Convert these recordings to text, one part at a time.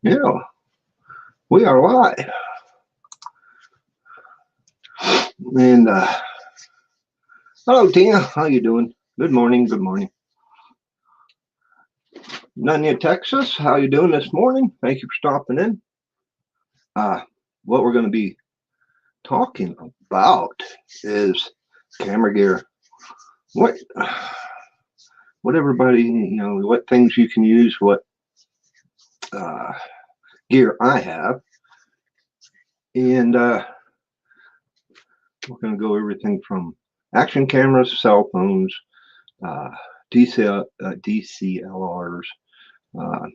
Yeah, we are live. And hello, Tina. How you doing? Good morning. Good morning. Nunya, Texas. How you doing this morning? Thank you for stopping in. Uh, what we're going to be talking about is camera gear. What, what everybody, what things you can use, what uh, gear I have, and we're going to go everything from action cameras, cell phones, uh, DCLRs. Uh,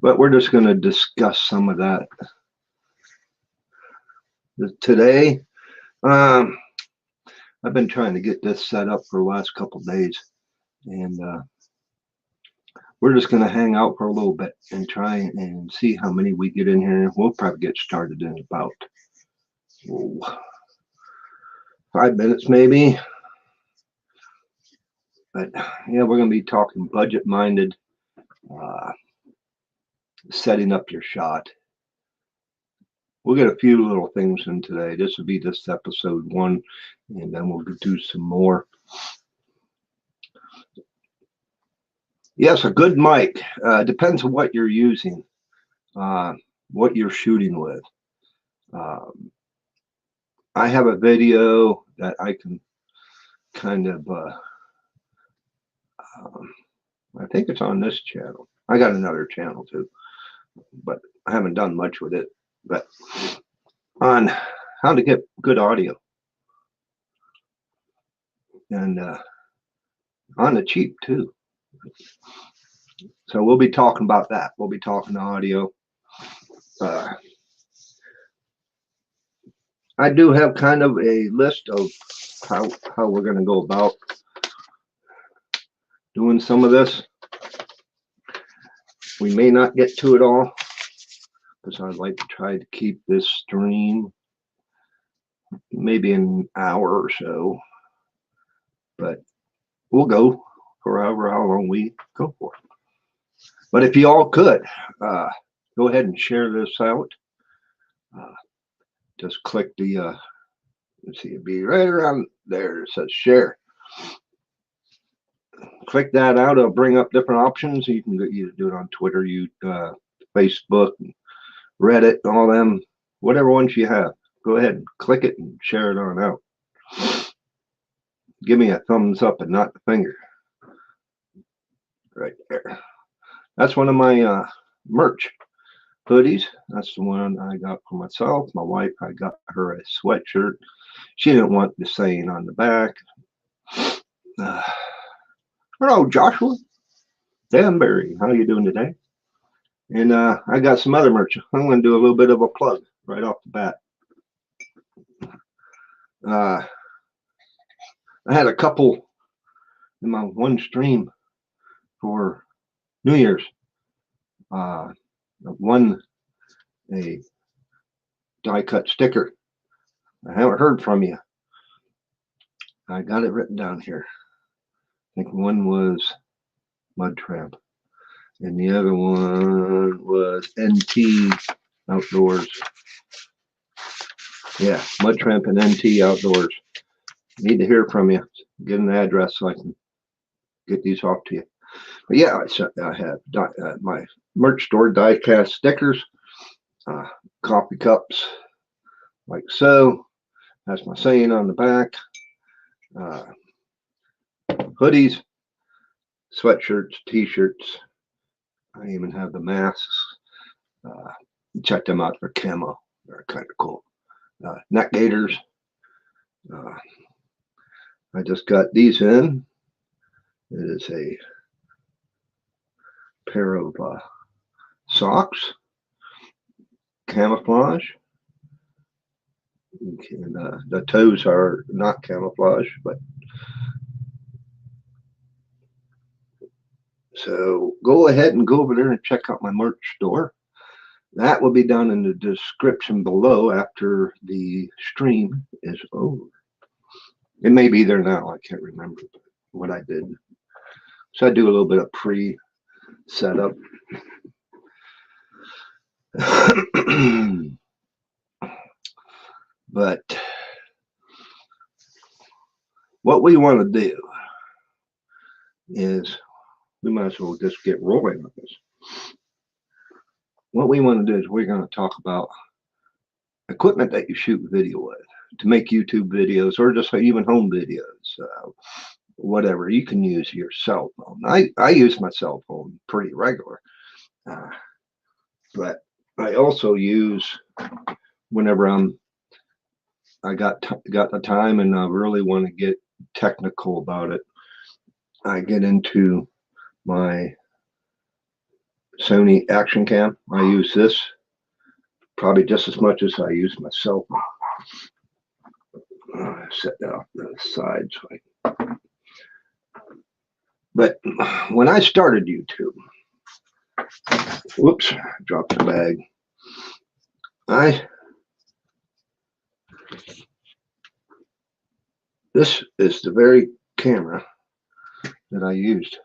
but we're just going to discuss some of that today. Um, I've been trying to get this set up for the last couple of days, and we're just going to hang out for a little bit and try and see how many we get in here. We'll probably get started in about 5 minutes, maybe. But yeah, we're going to be talking budget-minded, uh, setting up your shot. We'll get a few little things in today. This will be this episode 1, and then we'll do some more. Yes, a good mic depends on what you're using, what you're shooting with. I have a video that I can kind of, I think it's on this channel. I got another channel too, but I haven't done much with it. But on how to get good audio, and on the cheap too. So we'll be talking about that. We'll be talking audio. I do have kind of a list of how we're going to go about doing some of this. We may not get to it all because I'd like to try to keep this stream maybe an hour or so, but we'll go for however how long we go for. But if you all could, go ahead and share this out. Just click the, let's see, it'd be right around there. It says share. Click that out. It'll bring up different options. You can either do it on Twitter, Facebook, Reddit, all them, whatever ones you have. Go ahead and click it and share it on out. Give me a thumbs up and not the finger. Right there. That's one of my merch hoodies. That's the one I got for myself. My wife, I got her a sweatshirt. She didn't want the saying on the back. Hello, Joshua. Danbury, how you doing today? And I got some other merch. I'm going to do a little bit of a plug right off the bat. I had a couple in my one stream for New Year's. Won a die cut sticker. I haven't heard from you. I got it written down here. I think one was Mud Tramp, and the other one was NT Outdoors. Yeah, Mud Tramp and NT Outdoors. Need to hear from you. Get an address so I can get these off to you. But yeah, I have my merch store, die cast stickers, coffee cups, like so. That's my saying on the back. Hoodies, sweatshirts, t-shirts. I even have the masks. Check them out for camo. They're kind of cool. Neck gaiters. I just got these in. It is a pair of socks, camouflage. And, the toes are not camouflage, but so go ahead and go over there and check out my merch store. That will be down in the description below after the stream is over. It may be there now. I can't remember what I did. So I do a little bit of pre-setup. But what we want to do is we might as well just get rolling with this. What we want to do is we're going to talk about equipment that you shoot video with to make YouTube videos or just even home videos. Whatever, you can use your cell phone. I use my cell phone pretty regular, but I also use whenever I got the time and I really want to get technical about it. I get into my Sony action cam. I use this probably just as much as I use my cell phone. Set that off the side so but when I started YouTube, whoops, dropped the bag. This is the very camera that I used.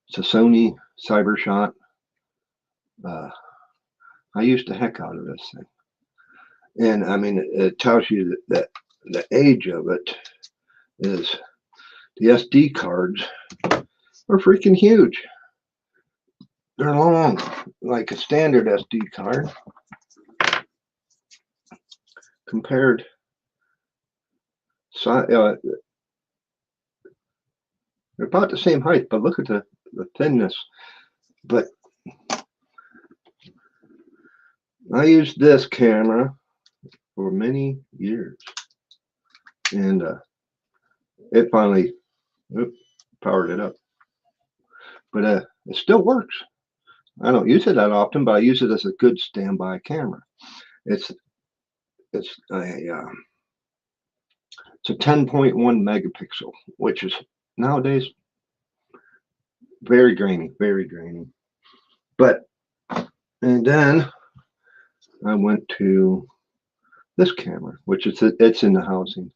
It's a Sony CyberShot. I used the heck out of this thing. And I mean, it tells you that the age of it is the SD cards are freaking huge. They're long, like a standard SD card, compared. They're about the same height, but look at the thinness. But I used this camera for many years, and it finally powered it up. But it still works. I don't use it that often, but I use it as a good standby camera. It's a 10.1 megapixel, which is nowadays very grainy, very grainy. But and then I went to this camera, which it's in the housing.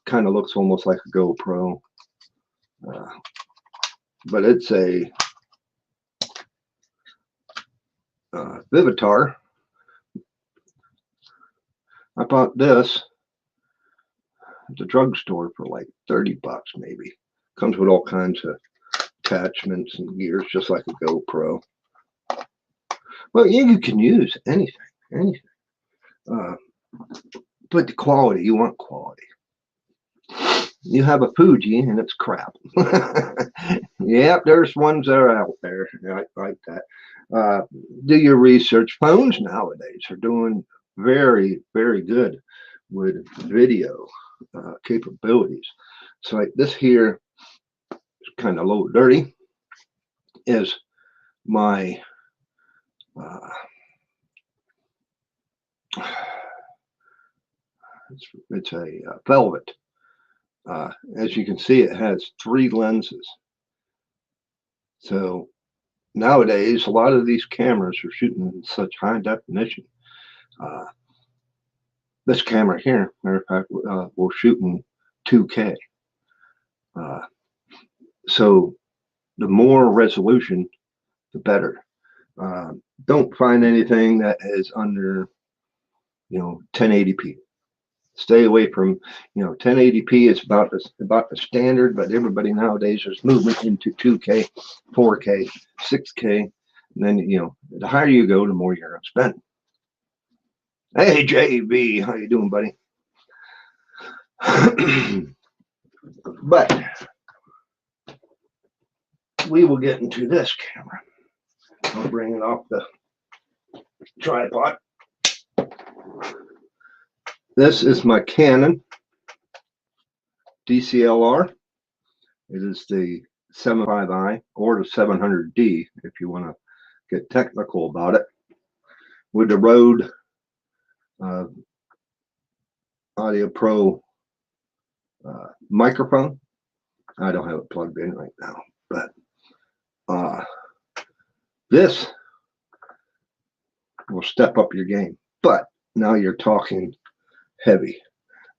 Kind of looks almost like a GoPro, but it's a Vivitar. I bought this at the drugstore for like 30 bucks maybe. Comes with all kinds of attachments and gears, just like a GoPro. Well, yeah, you can use anything. But the quality, you want quality. You have a Fuji and it's crap. Yep, there's ones that are out there like that. Do your research. Phones nowadays are doing very, very good with video capabilities. So like this here is kind of low dirty. Is my it's a Velvet. As you can see, it has 3 lenses. So nowadays, a lot of these cameras are shooting in such high definition. This camera here, matter of fact, will shoot in 2K. So the more resolution, the better. Don't find anything that is under, 1080p. Stay away from, 1080p is about the standard, but everybody nowadays is moving into 2K, 4K, 6K, and then the higher you go, the more you're gonna spend. Hey JB, how you doing, buddy? But we will get into this camera. I'll bring it off the tripod. This is my Canon DCLR. It is the 75i or the 700D if you want to get technical about it. With the Rode Audio Pro microphone. I don't have it plugged in right now, but this will step up your game. But now you're talking heavy.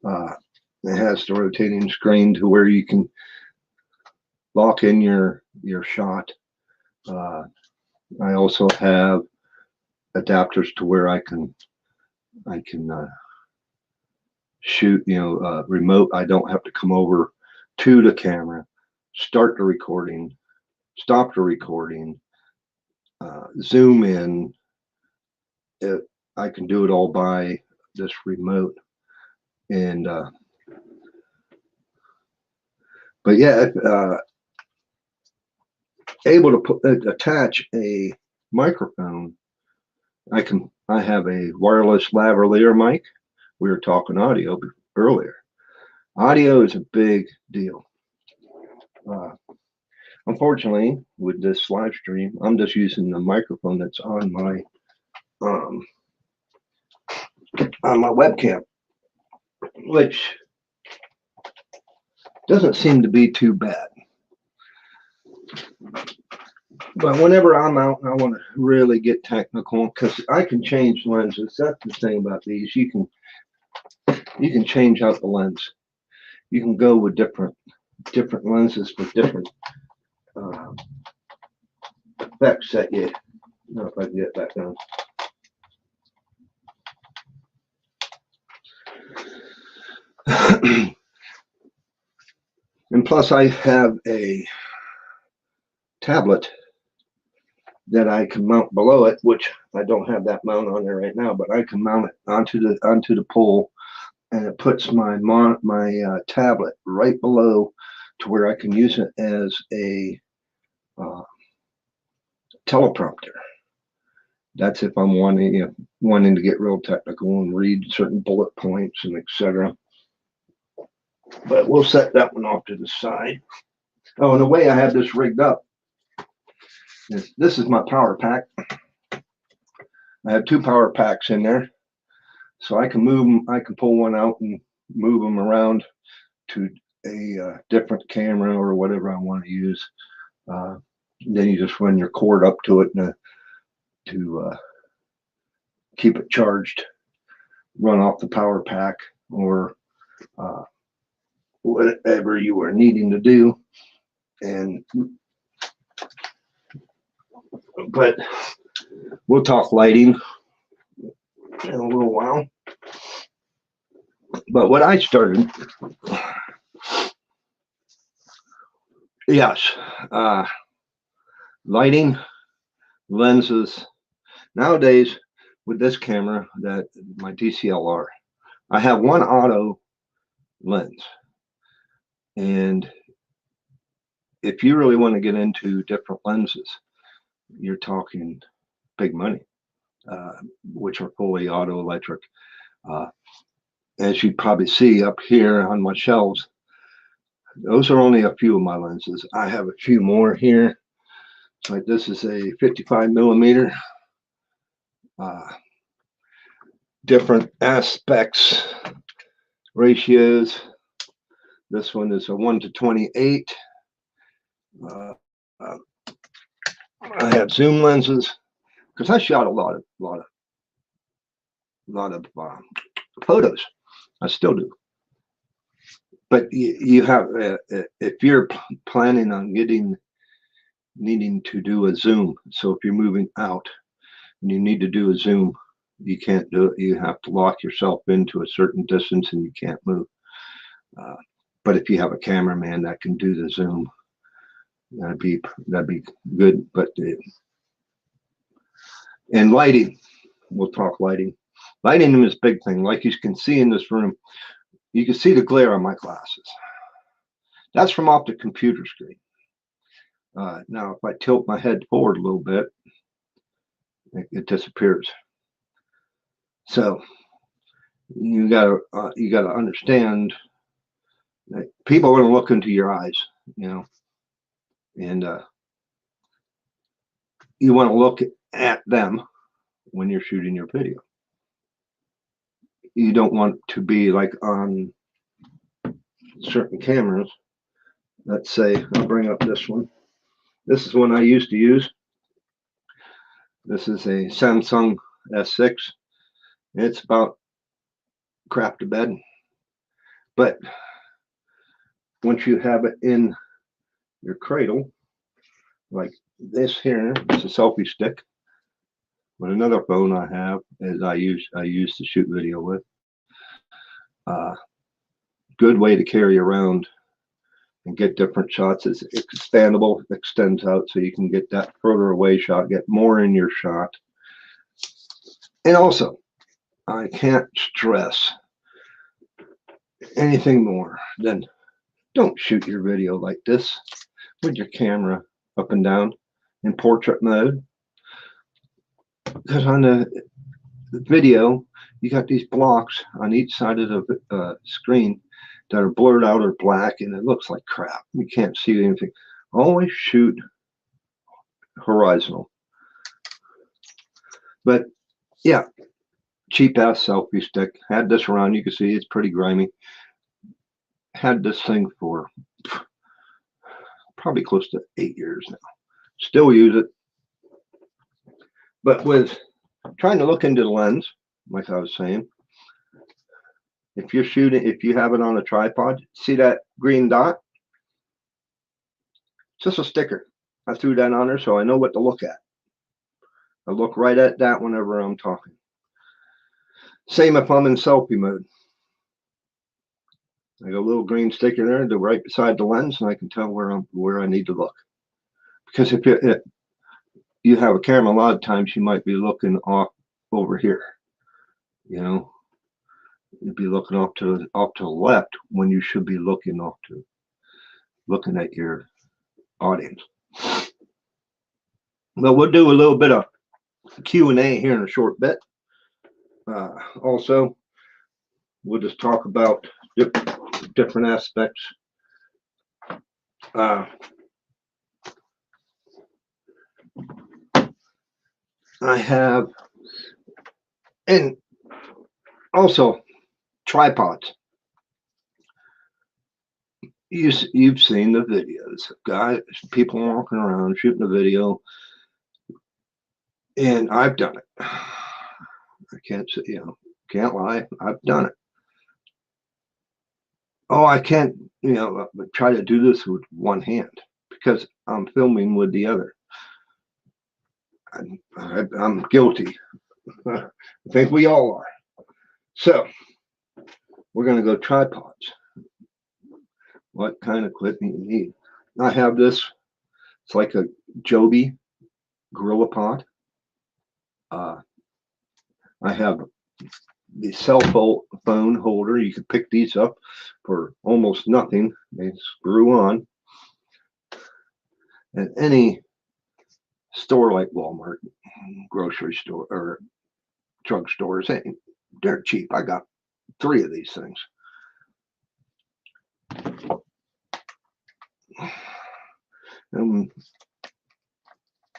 It has the rotating screen to where you can lock in your shot. I also have adapters to where I can shoot, remote. I don't have to come over to the camera, start the recording, stop the recording, zoom in. I can do it all by this remote. And but yeah, able to attach a microphone. I have a wireless lavalier mic. We were talking audio earlier. Audio is a big deal. Unfortunately, with this live stream, I'm just using the microphone that's on my webcam, which doesn't seem to be too bad. But whenever I'm out and I want to really get technical, because I can change lenses. That's the thing about these. You can change out the lens. You can go with different lenses with different effects that you. I don't know if I can get that down. And plus, I have a tablet that I can mount below it, which I don't have that mount on there right now, but I can mount it onto the pole, and it puts my tablet right below to where I can use it as a teleprompter. That's if I'm wanting to get real technical and read certain bullet points and etc. But we'll set that one off to the side. Oh, and the way I have this rigged up is this is my power pack. I have 2 power packs in there, so I can move them. I can pull one out and move them around to a different camera or whatever I want to use. Then you just run your cord up to it to keep it charged, run off the power pack, or whatever you are needing to do. But we'll talk lighting in a little while. But what I started, yes, lighting, lenses. Nowadays, with this camera, that my DSLR, I have one auto lens, and if you really want to get into different lenses, you're talking big money, which are fully auto electric. As you probably see up here on my shelves, those are only a few of my lenses. I have a few more here. Like this is a 55 millimeter. Different aspects, ratios. This one is a 1:28. I have zoom lenses because I shot a lot of photos. I still do. But you have, if you're planning on needing to do a zoom, so if you're moving out and you need to do a zoom, you can't do it. You have to lock yourself into a certain distance and you can't move. But if you have a cameraman that can do the zoom, that'd be good. But and lighting, we'll talk lighting. Lighting is a big thing. Like you can see in this room, you can see the glare on my glasses. That's from off the computer screen. Now, if I tilt my head forward a little bit, it disappears. So you gotta understand that people are going to look into your eyes, and you want to look at them when you're shooting your video. You don't want to be like on certain cameras. Let's say I'll bring up this one. This is one I used to use. This is a Samsung S6. It's about crap to bed. But once you have it in your cradle, Like this here, it's a selfie stick. But another phone I have is I use to shoot video with. Uh, Good way to carry around and get different shots. It's expandable, extends out so you can get that further away shot, get more in your shot. And also, I can't stress anything more than don't shoot your video like this with your camera up and down in portrait mode. Because on the video, you got these blocks on each side of the screen that are blurred out or black, and it looks like crap. You can't see anything. Always shoot horizontal. But yeah, cheap ass selfie stick. Had this around. You can see it's pretty grimy. Had this thing for probably close to 8 years now. Still use it. But with trying to look into the lens, like I was saying, if you're shooting, if you have it on a tripod, see that green dot? It's just a sticker. I threw that on there so I know what to look at. I look right at that whenever I'm talking. Same if I'm in selfie mode. I got a little green sticker there, to right beside the lens, and I can tell where I need to look. Because if you have a camera, a lot of times you might be looking off over here. You know, you'd be looking off to the left when you should be looking at your audience. But we'll do a little bit of Q&A here in a short bit. Also, we'll just talk about different aspects. I have, and also tripods. You've seen the videos, guys, people walking around shooting a video, and I've done it. I can't say, can't lie, I've done it. Oh, I can't, try to do this with one hand because I'm filming with the other. I'm guilty. I think we all are. So we're going to go tripods. What kind of equipment you need? I have this. It's like a Joby Gorilla Pod. I have the cell phone holder. You can pick these up for almost nothing. They screw on. At any store like Walmart, grocery store, or drugstores, they're cheap. I got 3 of these things.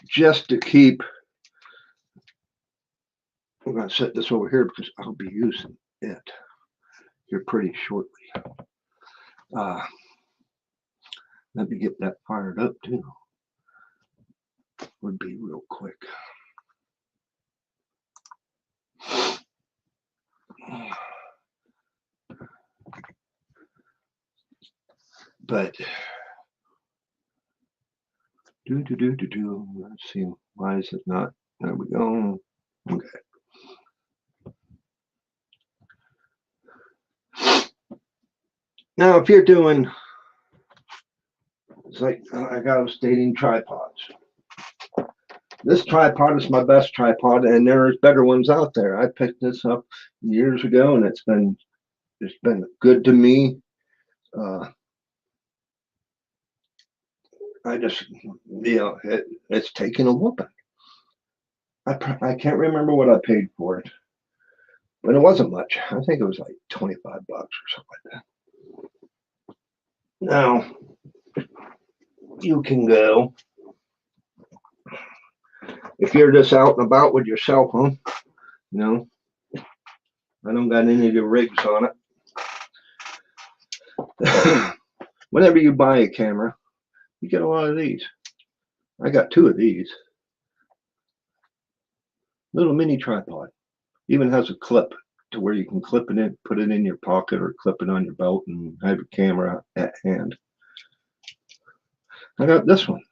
Just to keep, I'm going to set this over here because I'll be using it here pretty shortly. Let me get that fired up too. Would be real quick. But let's see, why is it not? There we go. Okay. Now, if you're doing, it's like I was stating tripods. This tripod is my best tripod, and there's better ones out there. I picked this up years ago, and it's been good to me. I just, it's taken a whooping. I can't remember what I paid for it, but it wasn't much. I think it was like $25 or something like that. Now, you can go, if you're just out and about with your cell phone, I don't got any of the rigs on it. Whenever you buy a camera, you get a lot of these. I got 2 of these. Little mini tripod. Even has a clip to where you can clip it in, put it in your pocket, or clip it on your belt and have your camera at hand. I got this one.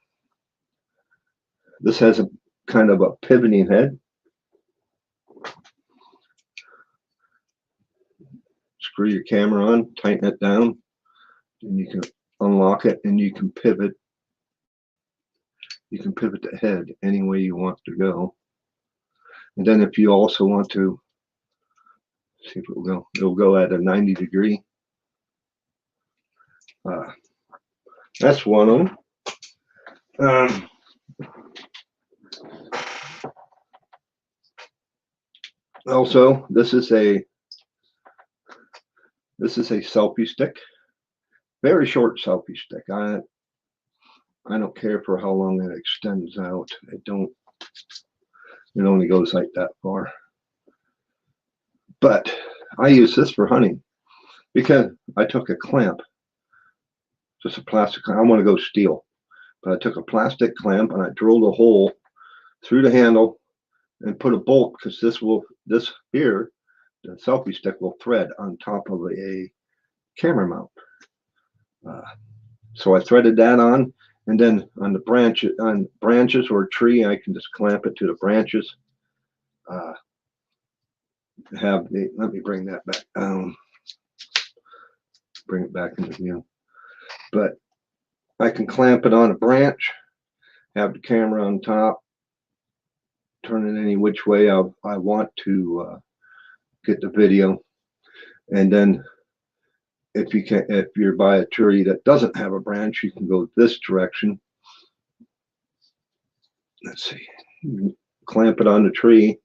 This has a kind of a pivoting head. Screw your camera on, tighten it down, and you can unlock it, and you can pivot. You can pivot the head any way you want to go. And then if you also want to, see if it'll go at a 90 degree. That's one of them. Also, this is a selfie stick. Very short selfie stick. I don't care for how long it extends out. It only goes like that far. But I use this for hunting because I took a clamp, just a plastic clamp. I want to go steel, but I took a plastic clamp and I drilled a hole through the handle and put a bolt, because this here, the selfie stick, will thread on top of a camera mount. So I threaded that on, and then on branches or a tree, I can just clamp it to the branches. Let me bring that back down, bring it back into view. But I can clamp it on a branch, have the camera on top, turn it any which way I want to get the video. And then if you're by a tree that doesn't have a branch, you can go this direction. Let's see, clamp it on the tree,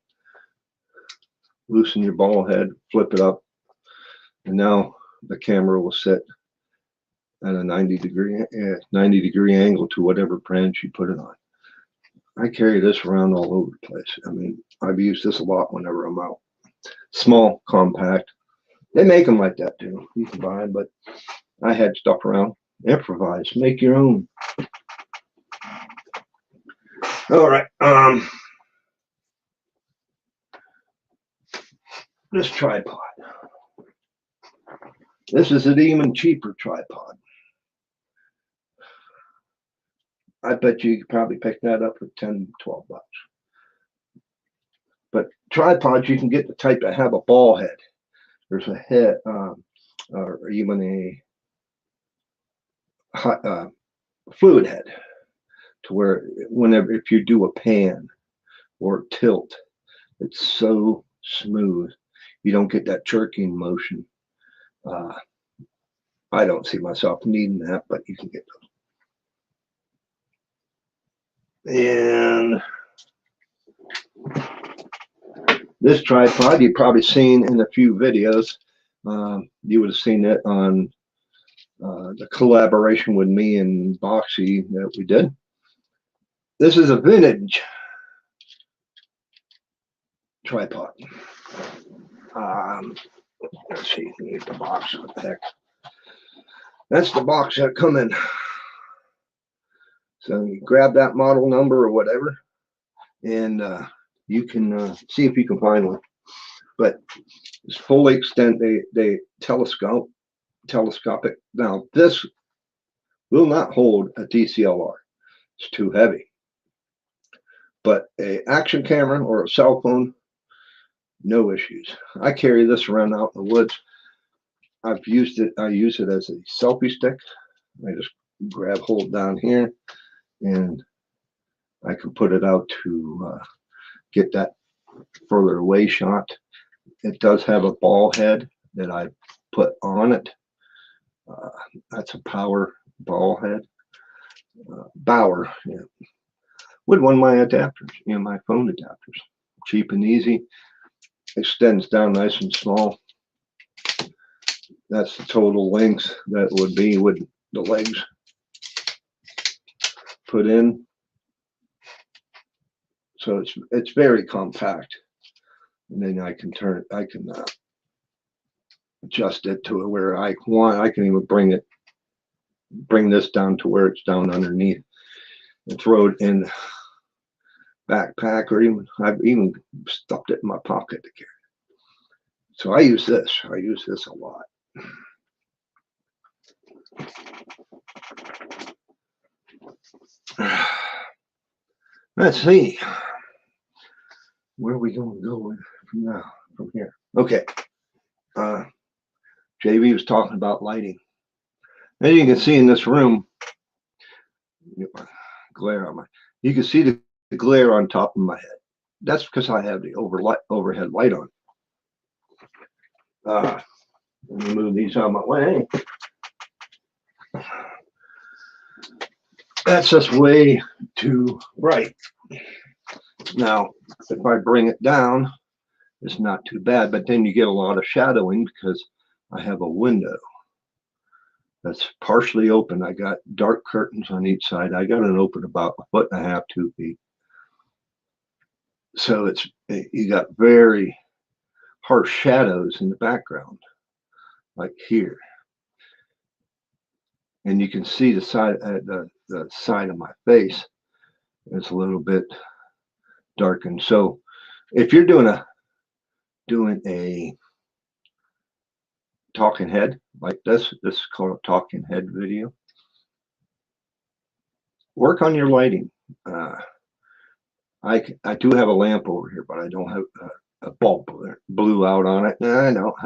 loosen your ball head, flip it up, and now the camera will sit at a 90 degree angle to whatever branch you put it on. I carry this around all over the place. I mean, I've used this a lot whenever I'm out. Small, compact. They make them like that too. You can buy them, but I had stuff around. Improvise, make your own. All right. This tripod. This is an even cheaper tripod. I bet you could probably pick that up for 10, 12 bucks. But tripods, you can get the type that have a ball head. There's a head, or even a fluid head, to where if you do a pan or tilt, it's so smooth. You don't get that jerking motion. I don't see myself needing that, but you can get those. And this tripod you've probably seen in a few videos. You would have seen it on the collaboration with me and Boxy that we did. This is a vintage tripod. Let's see, here's the box. What the heck? That's the box that come in. So you grab that model number or whatever, and you can see if you can find one. But it's fully extent. They telescopic. Now this will not hold a DCLR. It's too heavy. But a action camera or a cell phone, no issues. I carry this around out in the woods. I've used it. I use it as a selfie stick. I just hold down here, and I can put it out to get that further away shot. It does have a ball head that I put on it. That's a power ball head. Bauer, yeah. With one of my adapters, my phone adapters. Cheap and easy. Extends down nice and small. That's the total length that would be with the legs put in. So it's very compact. And then I can adjust it to where I want. I can even bring this down to where it's down underneath and throw it in backpack, or I've even stuffed it in my pocket to carry. So I use this a lot. Let's see. Where are we going to go from now? From here. Okay. JV was talking about lighting. As you can see in this room, glare on my. You can see the glare on top of my head. That's because I have the overhead light on. Let me move these out of my way. That's just way too bright. Now, if I bring it down, it's not too bad, but then you get a lot of shadowing because I have a window that's partially open. I got dark curtains on each side. I got it open about 1.5 feet, 2 feet. So you got very harsh shadows in the background, like here. And you can see the side of my face is a little bit darkened. So if you're doing a talking head like this is called a talking head video. Work on your lighting. I do have a lamp over here, but I don't have a bulb blew out on it. I don't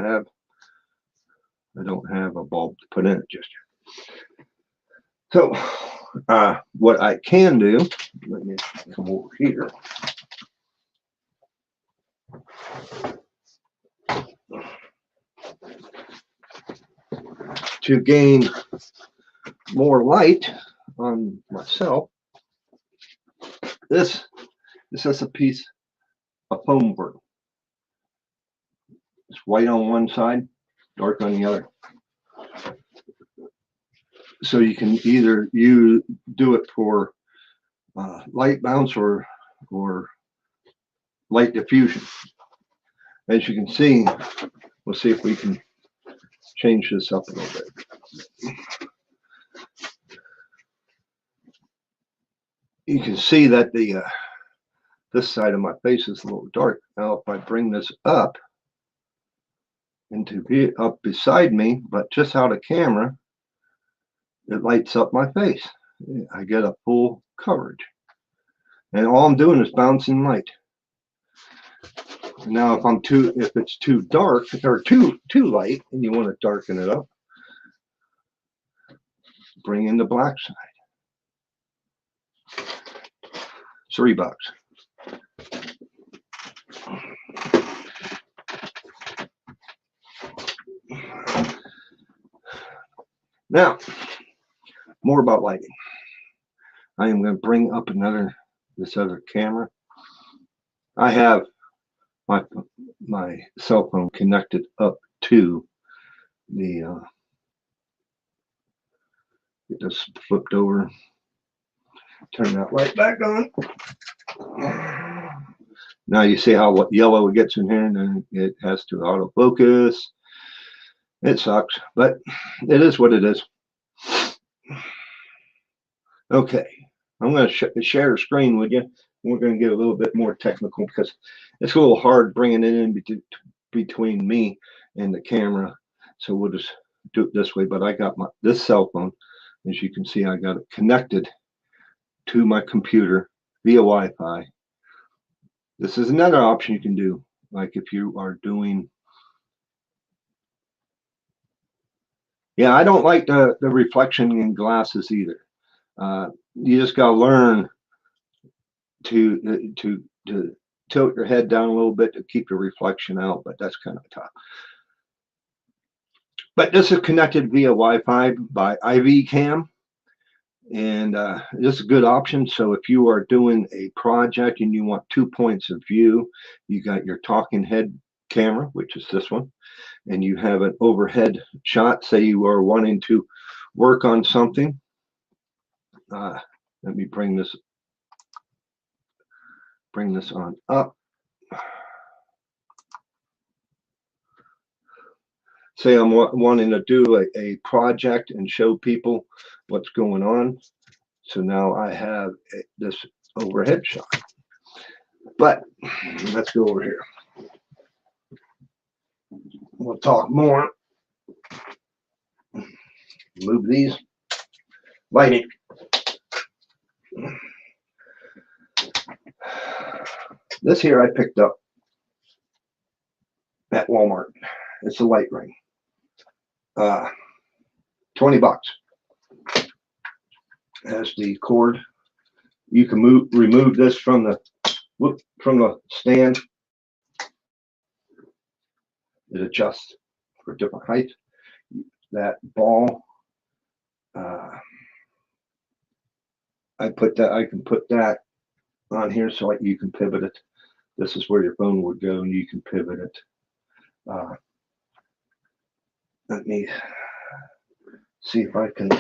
have a bulb to put in it just yet. So what I can do, let me come over here. To gain more light on myself, this is a piece of foam board. It's white on one side, dark on the other. So you can either do it for light bounce or light diffusion. As you can see, we'll see if we can change this up a little bit. You can see that this side of my face is a little dark. Now, if I bring this up up beside me, but just out of camera, it lights up my face. I get a full coverage, and all I'm doing is bouncing light. Now, if it's too dark or too light, and you want to darken it up, bring in the black side. $3. Now, more about lighting. I am going to bring up this other camera. I have my cell phone connected up to the get this flipped over. Turn that light back on. Now you see how yellow it gets in here, and then it has to autofocus. It sucks, but it is what it is. Okay, I'm going to share a screen with you. We're going to get a little bit more technical because it's a little hard bringing it in between me and the camera. So we'll just do it this way. But I got this cell phone, as you can see, I got it connected to my computer via Wi-Fi. This is another option you can do, like if you are doing. Yeah, I don't like the reflection in glasses either. You just gotta learn to tilt your head down a little bit to keep the reflection out, but that's kind of tough. But this is connected via Wi-Fi by IV Cam, and this is a good option. So if you are doing a project and you want 2 points of view, you got your talking head camera, which is this one, and you have an overhead shot. Say you are wanting to work on something. Let me bring this on up. Say I'm wanting to do a project and show people what's going on. So now I have this overhead shot. But let's go over here. We'll talk more. Move these. Lighting. This here I picked up at Walmart. It's a light ring. 20 bucks. Has the cord. You can remove this from the stand. It adjusts for different height. That ball, I can put that on here so you can pivot it. This is where your phone would go, and you can pivot it. Let me see if I can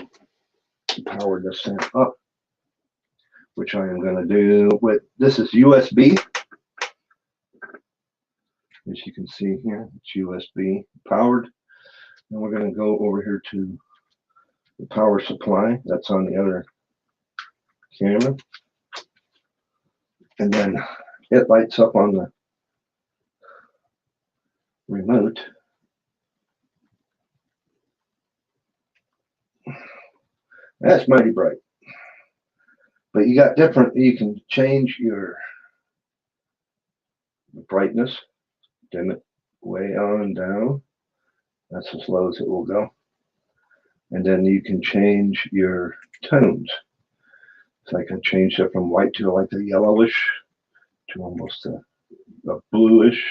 power this thing up, which I am going to do with, this is USB. As you can see here, it's USB powered. And we're going to go over here to the power supply. That's on the other camera. And then it lights up on the remote. That's mighty bright. But you got different, you can change your brightness, dim it way on down. That's as low as it will go. And then you can change your tones. So I can change it from white to like a yellowish to almost a bluish.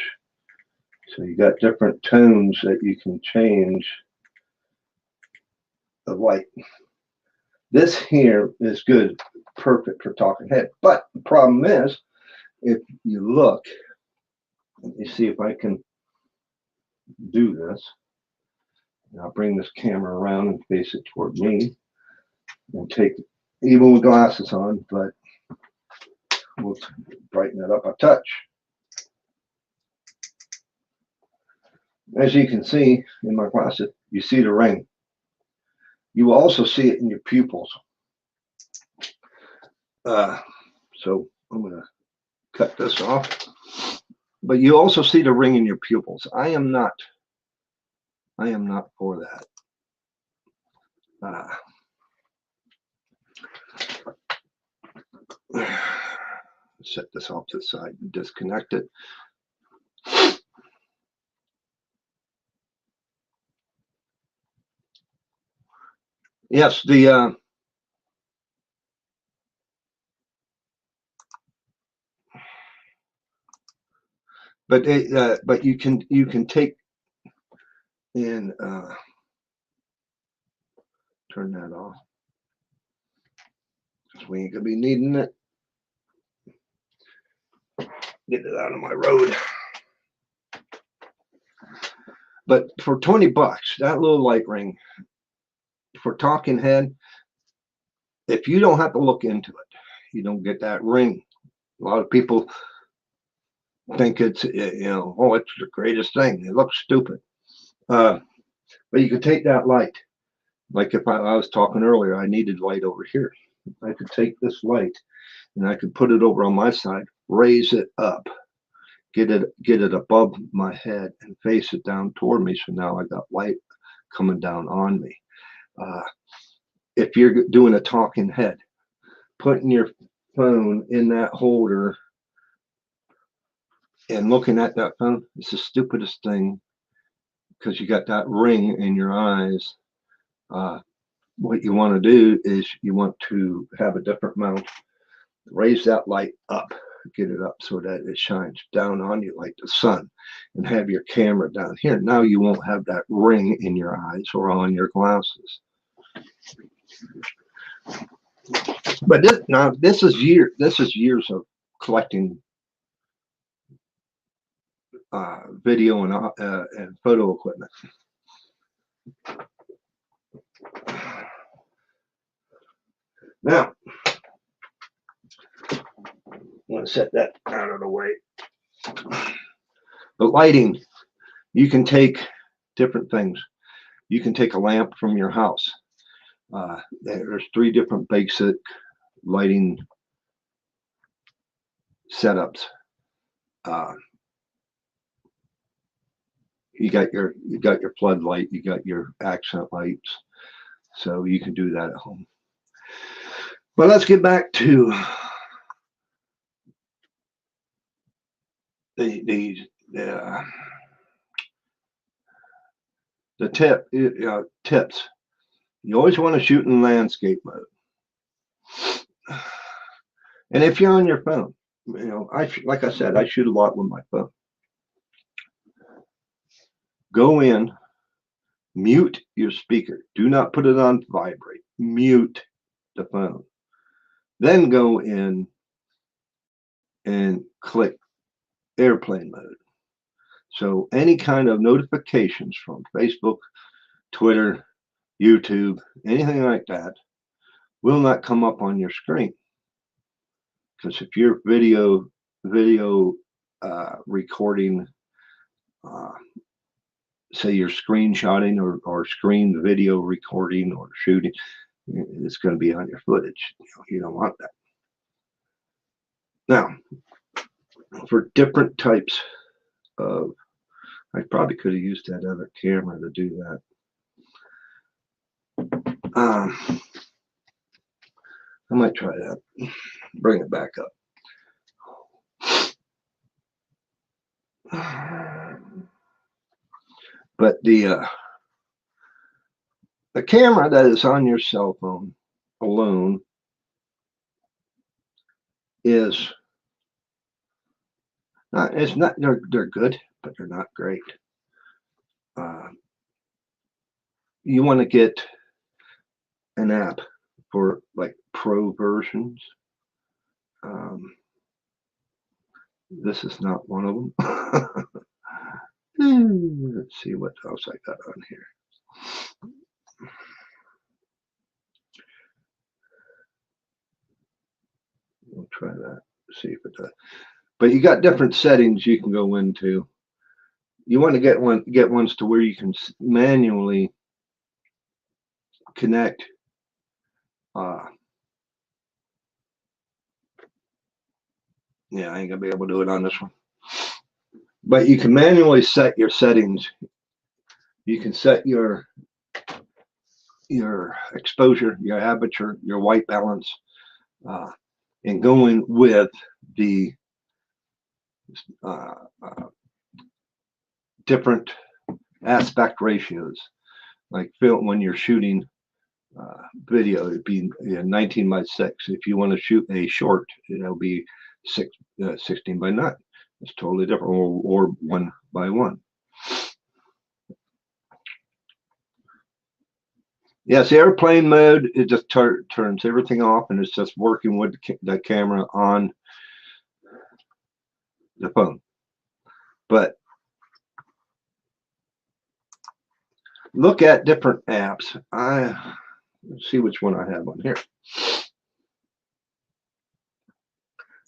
So you got different tones that you can change of light. This here is good, perfect for talking head. But the problem is, if you look, let me see if I can do this. I'll bring this camera around and face it toward me and take, even with glasses on, but we'll brighten it up a touch. As you can see in my glasses, you see the ring. You will also see it in your pupils. So I'm going to cut this off. But you also see the ring in your pupils. I am not for that. Set this off to the side and disconnect it. Yes, but you can take and turn that off, because we ain't gonna be needing it. Get it out of my road. But for 20 bucks, that little light ring for talking head, if you don't have to look into it, you don't get that ring. A lot of people think it's, oh, it's the greatest thing. It looks stupid. But you could take that light. Like if I was talking earlier, I needed light over here. I could take this light and I could put it over on my side, raise it up, get it above my head and face it down toward me. So now I got light coming down on me. If you're doing a talking head, putting your phone in that holder and looking at that phone, it's the stupidest thing, because you got that ring in your eyes. What you want to do is you want to have a different mount, raise that light up, get it up so that it shines down on you like the sun, and have your camera down here. Now you won't have that ring in your eyes or on your glasses. But this is years of collecting video and photo equipment. Now, I'm going to set that out of the way. The lighting, you can take different things. You can take a lamp from your house. There's 3 different basic lighting setups. You got your floodlight, you got your accent lights, so you can do that at home. But let's get back to the tips. You always want to shoot in landscape mode. And if you're on your phone, like I said, I shoot a lot with my phone. Go in, mute your speaker. Do not put it on vibrate. Mute the phone. Then go in and click airplane mode. So any kind of notifications from Facebook, Twitter, YouTube, anything like that will not come up on your screen. Because if your video recording, say you're screenshotting or screen video recording or shooting, it's going to be on your footage. You don't want that. Now, for different types of, I probably could have used that other camera to do that. I might try that. Bring it back up. But the camera that is on your cell phone alone is not. It's not. They're good, but they're not great. You want to get an app for like pro versions. This is not one of them. Let's see what else I got on here. We'll try that, see if it does. But you got different settings you can go into. You want to get ones to where you can manually connect yeah, I ain't gonna be able to do it on this one. But you can manually set your settings. You can set your exposure, your aperture, your white balance, and going with the different aspect ratios. Like when you're shooting video, it'd be 19:6. If you want to shoot a short, it'll be 16:9. It's totally different, or 1:1. Yes, airplane mode, it just turns everything off, and it's just working with the camera on the phone. But look at different apps. Let's see which one I have on here.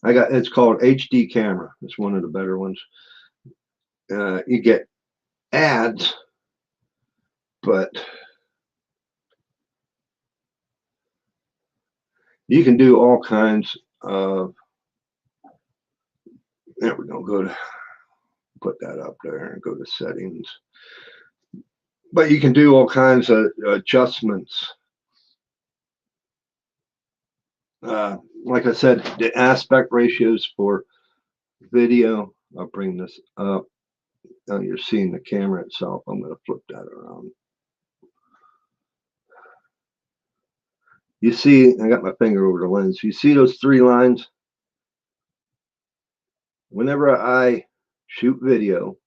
It's called HD Camera. It's one of the better ones. You get ads, but you can do all kinds of, there we go, go to, put that up there and go to settings. But you can do all kinds of adjustments. Like I said, the aspect ratios for video, I'll bring this up. Now you're seeing the camera itself. I'm going to flip that around. You see, I got my finger over the lens. You see those three lines? Whenever I shoot video,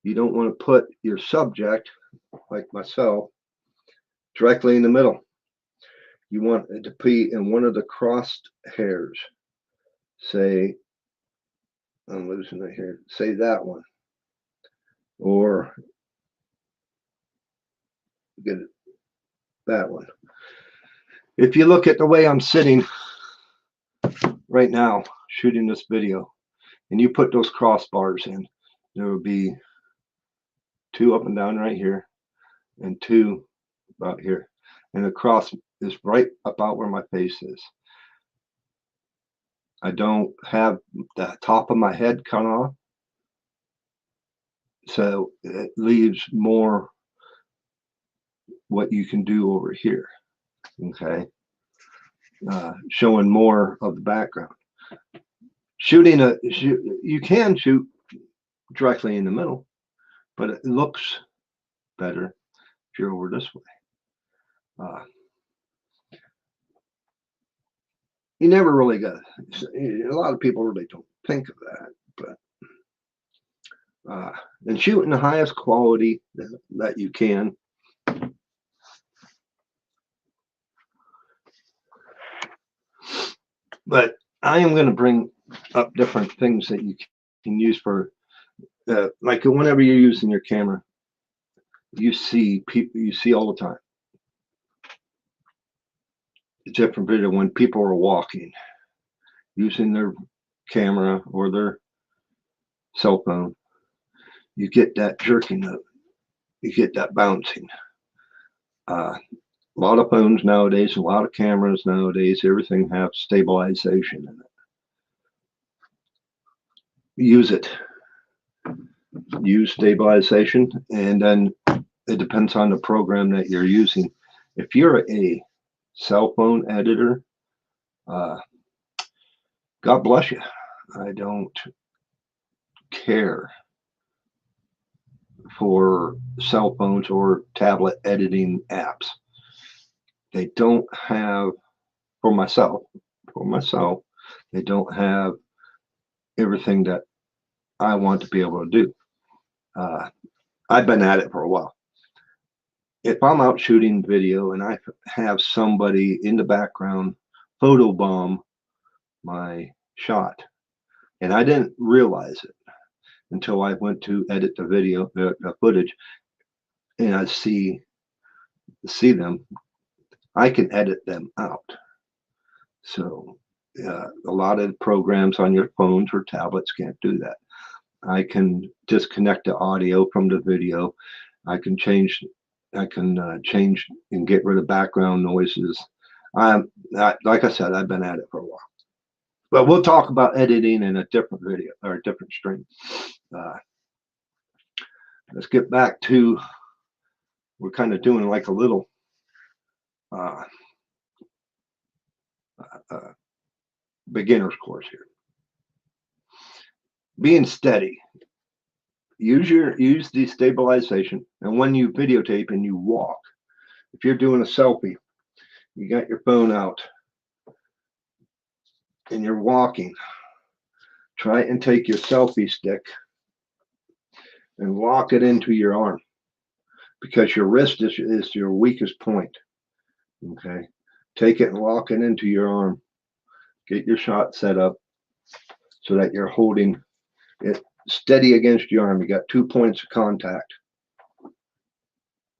you don't want to put your subject, like myself, directly in the middle. You want it to be in one of the crossed hairs. Say, I'm losing it here. Say that one. Or get it, that one. If you look at the way I'm sitting right now, shooting this video, and you put those crossbars in, there will be 2 up and down right here, and 2 about here. And the cross is right about where my face is. I don't have the top of my head cut off, so it leaves more what you can do over here. Okay, showing more of the background. You can shoot directly in the middle, but it looks better if you're over this way. You never really got, a lot of people really don't think of that, but and shooting the highest quality that you can. But I am going to bring up different things that you can use for, like whenever you're using your camera, you see people, you see all the time. Different video when people are walking, using their camera or their cell phone, you get that jerking note, you get that bouncing. A lot of phones nowadays, a lot of cameras nowadays, everything have stabilization in it. Use it. Use stabilization, and then it depends on the program that you're using. If you're a cell phone editor, God bless you. I don't care for cell phones or tablet editing apps. They don't have, for myself, they don't have everything that I want to be able to do. I've been at it for a while. If I'm out shooting video and I have somebody in the background photobomb my shot, and I didn't realize it until I went to edit the video, the footage, and I see them, I can edit them out. So a lot of programs on your phones or tablets can't do that. I can disconnect the audio from the video. I can change and get rid of background noises. Like I said, I've been at it for a while. But we'll talk about editing in a different video or a different stream. Let's get back to, we're kind of doing like a little beginner's course here. Being steady. Use the stabilization, and when you videotape and you walk, if you're doing a selfie, you got your phone out and you're walking, try and take your selfie stick and lock it into your arm, because your wrist is your weakest point. Okay, take it and lock it into your arm. Get your shot set up so that you're holding it steady against your arm. You got 2 points of contact.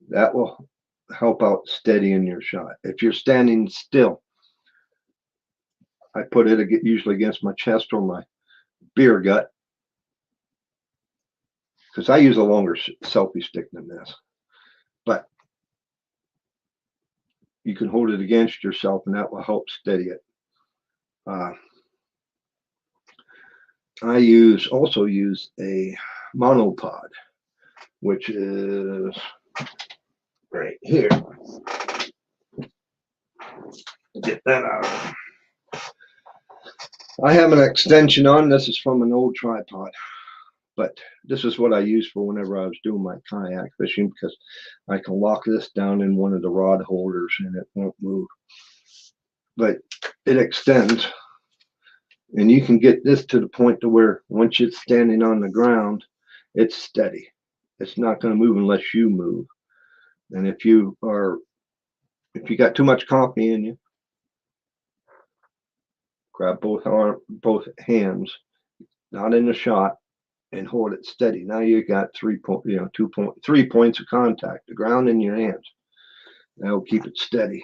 That will help out steadying your shot. If you're standing still, I put it usually against my chest or my beer gut, because I use a longer selfie stick than this. But you can hold it against yourself, and that will help steady it. I also use a monopod, which is right here. Get that out. I have an extension on. This is from an old tripod, but this is what I used for whenever I was doing my kayak fishing, because I can lock this down in one of the rod holders and it won't move. But it extends, and you can get this to the point to where once it's standing on the ground, it's steady. It's not going to move unless you move. And if you got too much coffee in you, grab both hands, not in the shot, and hold it steady. Now you got 3 points of contact, the ground in your hands. That'll keep it steady.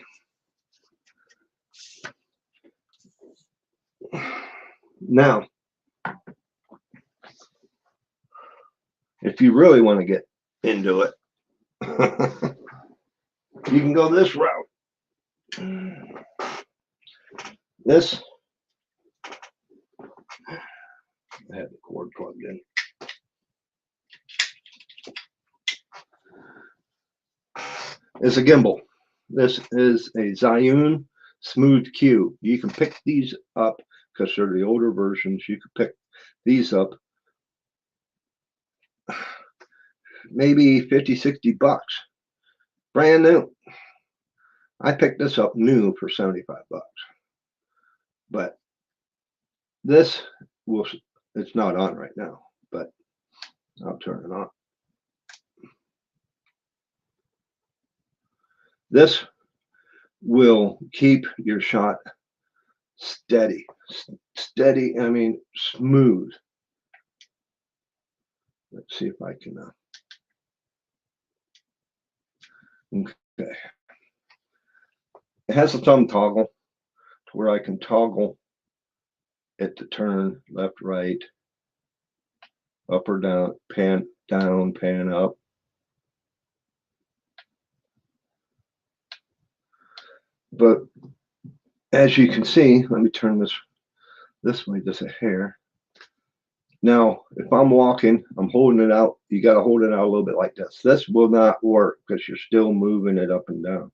Now, if you really want to get into it, you can go this route. This, I have the cord plugged in. Is a gimbal. This is a Zhiyun Smooth Q. You can pick these up because they're the older versions. You can pick these up maybe 50, 60 bucks. Brand new. I picked this up new for 75 bucks. But this will, it's not on right now, but I'll turn it on. This will keep your shot steady. Steady, I mean, smooth. Let's see if I can. Okay. It has a thumb toggle to where I can toggle it to turn left, right, up or down, pan up. But as you can see, let me turn this way just a hair. Now, if I'm walking, I'm holding it out. You got to hold it out a little bit like this. This will not work because you're still moving it up and down.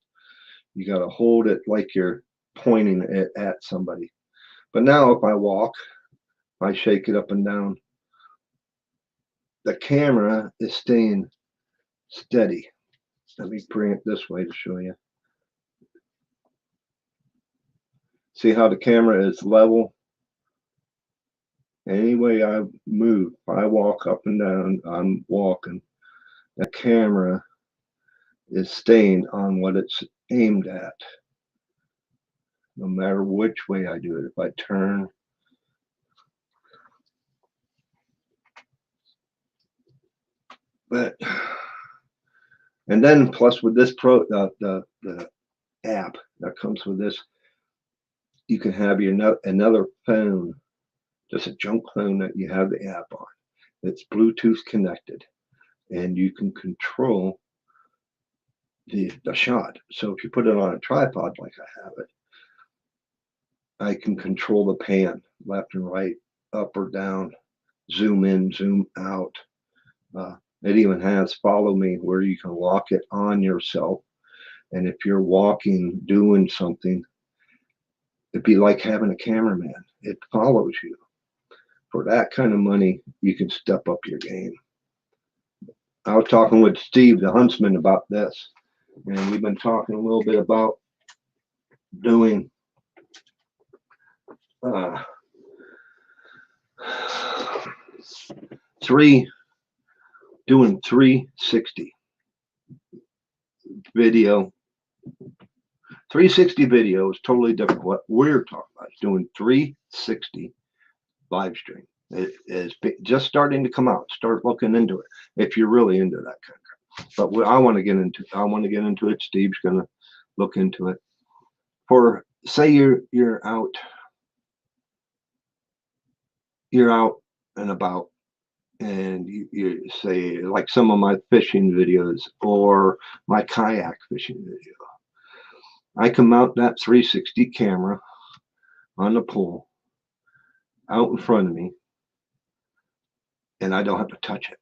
You got to hold it like you're pointing it at somebody. But now if I walk, I shake it up and down, the camera is staying steady. Let me bring it this way to show you. See how the camera is level? Any way I move, I walk up and down, I'm walking. The camera is staying on what it's aimed at. No matter which way I do it. If I turn, but and then plus with this the app that comes with this, you can have your another phone, just a junk phone that you have the app on. It's Bluetooth connected, and you can control the shot. So if you put it on a tripod like I have it, I can control the pan left and right, up or down, zoom in, zoom out. It even has Follow Me, where you can lock it on yourself. And if you're walking, doing something, it'd be like having a cameraman. It follows you. For that kind of money, you can step up your game. I was talking with Steve, the huntsman, about this. And we've been talking a little bit about doing doing 360 video. 360 video is totally different. What we're talking about is doing 360 live stream. It is just starting to come out. Start looking into it if you're really into that kind of stuff. But I want to get into it. Steve's going to look into it. For say you're out and about, and you say like some of my fishing videos or my kayak fishing video. I can mount that 360 camera on the pool out in front of me, and I don't have to touch it.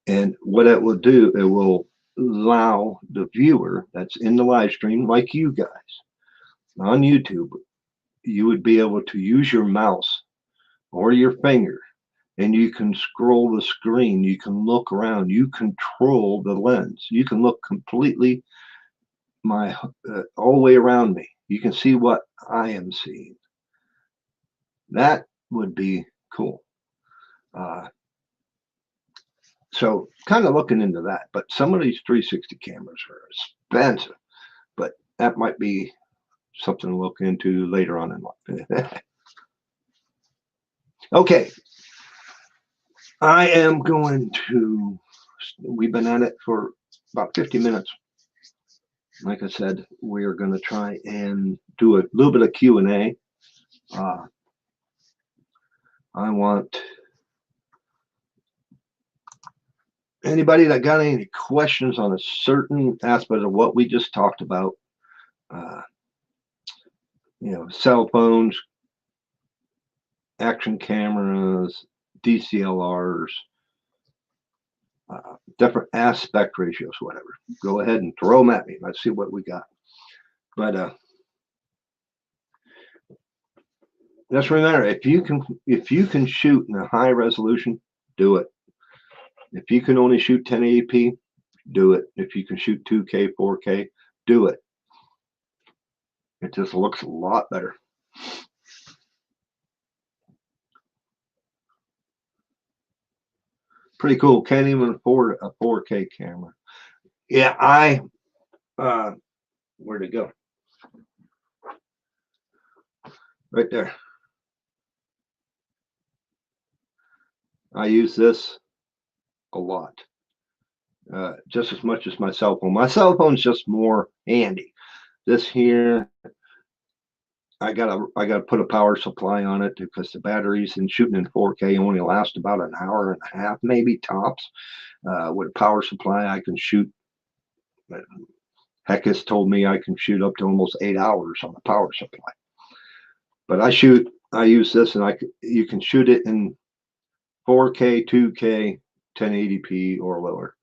And what it will do, it will allow the viewer that's in the live stream, like you guys on YouTube, you would be able to use your mouse or your finger, and you can scroll the screen. You can look around. You control the lens. You can look completely all the way around me. You can see what I am seeing. That would be cool. So kind of looking into that, but some of these 360 cameras are expensive, but that might be something to look into later on in life. Okay. I am going to, we've been at it for about 50 minutes. Like I said, we are going to try and do a little bit of Q&A. I want anybody that got any questions on a certain aspect of what we just talked about, cell phones, action cameras, DCLRs, different aspect ratios, whatever. Go ahead and throw them at me. Let's see what we got. But just remember, if you can shoot in a high resolution, do it. If you can only shoot 1080p, do it. If you can shoot 2K, 4K, do it. It just looks a lot better. Pretty cool. Can't even afford a 4K camera. Yeah, where'd it go? Right there. I use this a lot. Just as much as my cell phone. My cell phone's just more handy. This here, I gotta put a power supply on it because the batteries in shooting in 4K only last about an hour and a half, maybe tops. With a power supply, I can shoot. Heck has told me I can shoot up to almost 8 hours on a power supply. But I use this, and you can shoot it in 4K, 2K, 1080p or lower.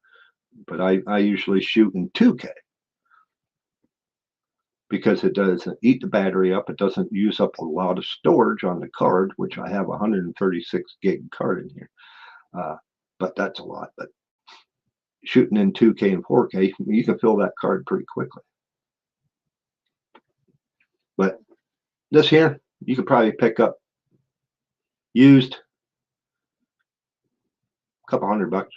But I usually shoot in 2K because it doesn't eat the battery up. It doesn't use up a lot of storage on the card, which I have a 136 gig card in here. But that's a lot. But shooting in 2K and 4K, you can fill that card pretty quickly. But this here, you could probably pick up used a couple $100.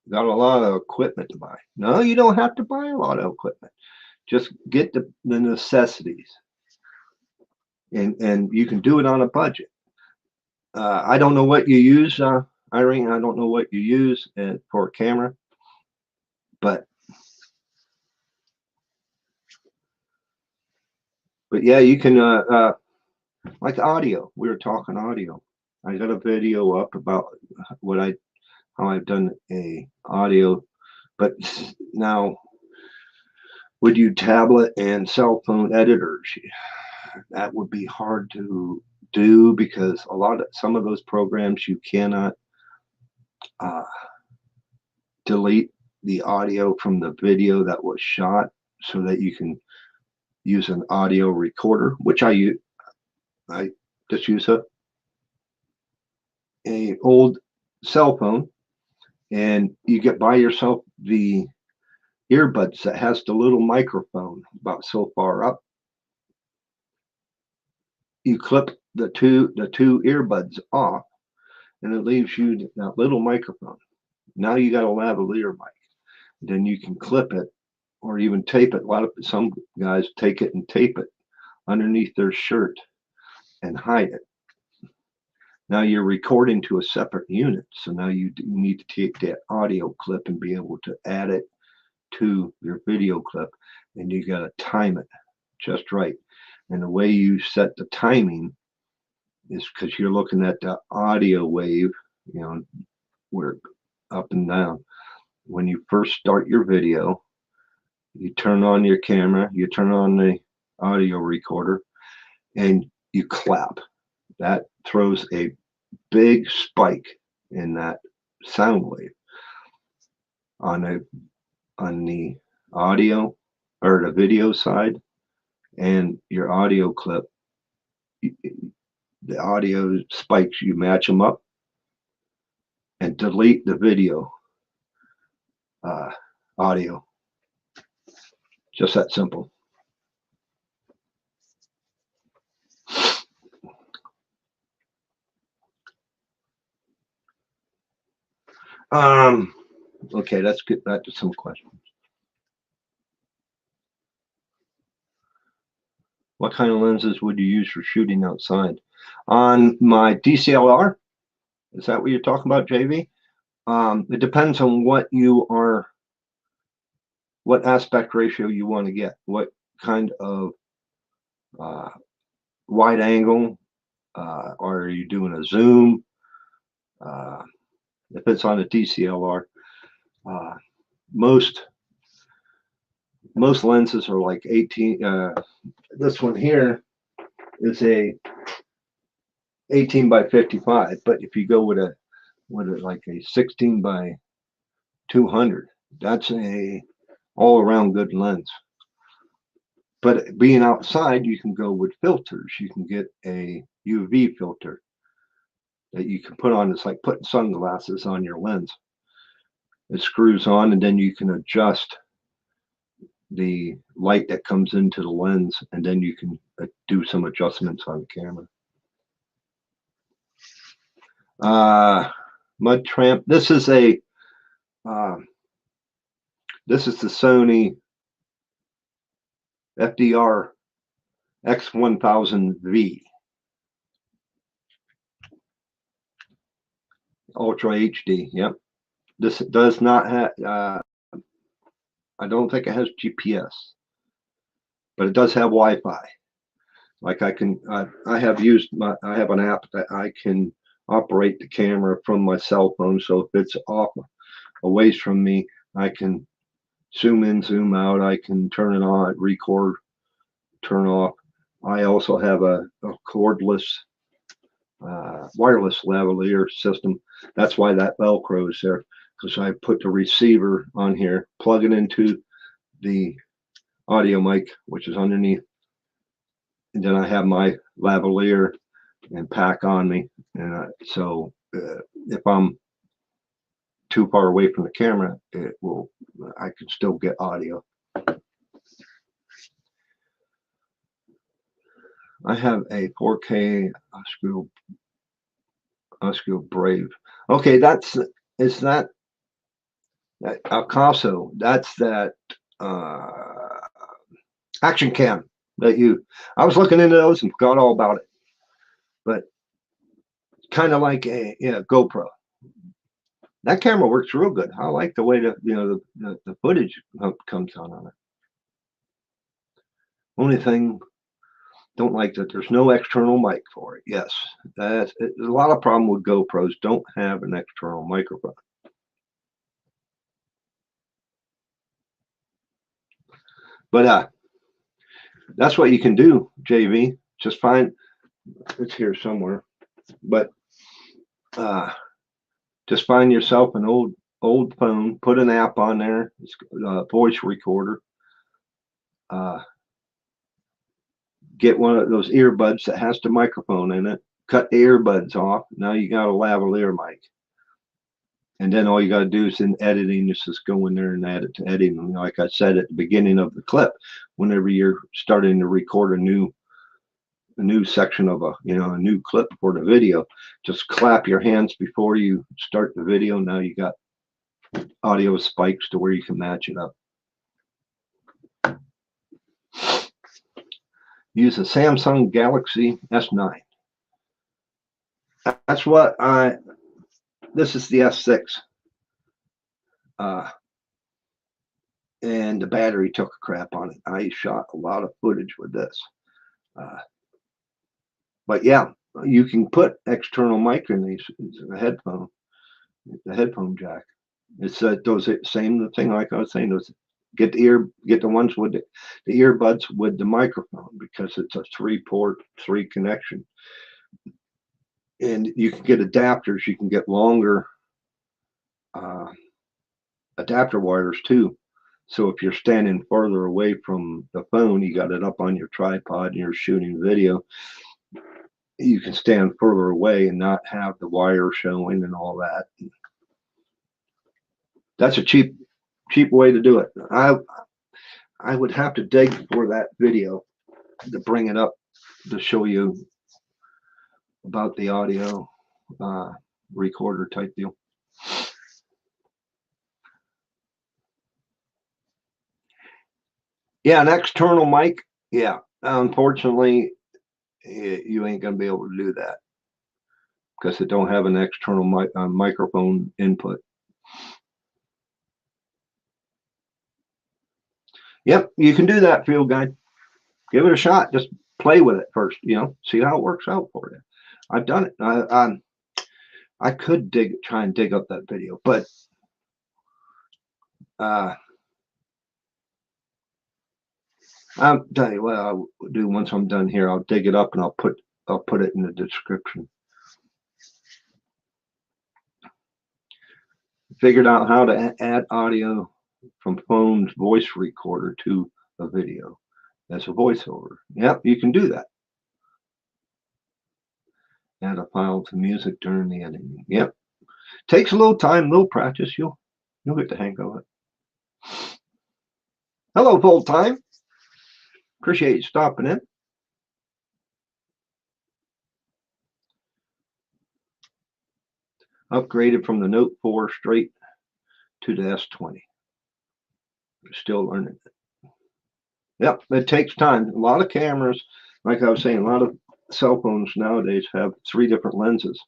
Got a lot of equipment to buy. No, you don't have to buy a lot of equipment. Just get the necessities. And you can do it on a budget. I don't know what you use, Irene. I don't know what you use for a camera, but yeah, you can like audio. We were talking audio. I got a video up about how I've done a audio, but now with you tablet and cell phone editors, that would be hard to do because some of those programs you cannot delete the audio from the video that was shot so that you can use an audio recorder, which I use. I just use a old cell phone, and you buy yourself the earbuds that has the little microphone about so far up. You clip the two earbuds off, and it leaves you that little microphone. Now you got a lavalier mic. Then you can clip it or even tape it. Some guys take it and tape it underneath their shirt and hide it. Now you're recording to a separate unit. So now you need to take that audio clip and be able to add it to your video clip, and you got to time it just right. And the way you set the timing is because you're looking at the audio wave, where up and down. When you first start your video, you turn on your camera, you turn on the audio recorder, and you clap. That throws a big spike in that sound wave on the audio or the video side, and your audio clip. The audio spikes, you match them up and delete the video audio. Just that simple. Okay, let's get back to some questions. What kind of lenses would you use for shooting outside? On my DSLR, is that what you're talking about, JV? It depends on what aspect ratio you want to get, what kind of wide angle, are you doing a zoom? If it's on a DSLR, most lenses are like 18. This one here is a 18 by 55, but if you go with like a 16 by 200, that's a all around good lens. But being outside, you can go with filters. You can get a UV filter that you can put on. It's like putting sunglasses on your lens. It screws on, and then you can adjust the light that comes into the lens, and then you can do some adjustments on the camera. Mud Tramp. This is the Sony FDR X1000V Ultra HD. Yep. This does not have. I don't think it has GPS, but it does have Wi-Fi. Like I have an app that I can operate the camera from my cell phone. So if it's off a ways from me, I can zoom in, zoom out. I can turn it on, record, turn off. I also have a cordless wireless lavalier system. That's why that Velcro is there, because I put the receiver on here, plug it into the audio mic, which is underneath, and then I have my lavalier and pack on me, and so if I'm too far away from the camera, I can still get audio. I have a 4K Oscar Brave. Okay, is that Alcaso? That's that action cam that I was looking into those and forgot all about it, but kind of like a GoPro. That camera works real good. I like the way the footage comes out on it. Only thing, don't like that there's no external mic for it. Yes, there's a lot of problem with GoPros. Don't have an external microphone. But that's what you can do, JV. Just find, it's here somewhere, but just find yourself an old phone, put an app on there, it's a voice recorder. Get one of those earbuds that has the microphone in it, cut the earbuds off. Now you got a lavalier mic. And then all you got to do is in editing, just go in there and add it to editing. Like I said at the beginning of the clip, whenever you're starting to record a new section of a new clip for the video, just clap your hands before you start the video. Now you got audio spikes to where you can match it up. Use a Samsung Galaxy S9. That's what this is the S6. And the battery took a crap on it. I shot a lot of footage with this. But yeah, you can put external mic in these, the headphone jack. It's those same thing like I was saying, those get the ones with the earbuds with the microphone, because it's a 3-port, 3 connection. And you can get adapters, you can get longer adapter wires too. So if you're standing further away from the phone, you got it up on your tripod and you're shooting video, you can stand further away and not have the wire showing and all that. That's a cheap way to do it. I would have to dig for that video to bring it up to show you about the audio recorder type deal. Yeah, an external mic. Yeah, unfortunately, you ain't gonna be able to do that because it don't have an external microphone input. Yep, you can do that, field guide. Give it a shot. Just play with it first. See how it works out for you. I've done it. I could try and dig up that video, but I'll tell you what I'll do once I'm done here. I'll dig it up and I'll put it in the description. Figured out how to add audio from phone's voice recorder to a video. as a voiceover. Yep, you can do that. Add a file to music during the editing. Yep. Takes a little time, a little practice. You'll get the hang of it. Hello, full time. Appreciate you stopping in. Upgraded from the Note 4 straight to the S20. Still learning it. Yep, it takes time. A lot of cameras, like I was saying, a lot of cell phones nowadays have 3 different lenses.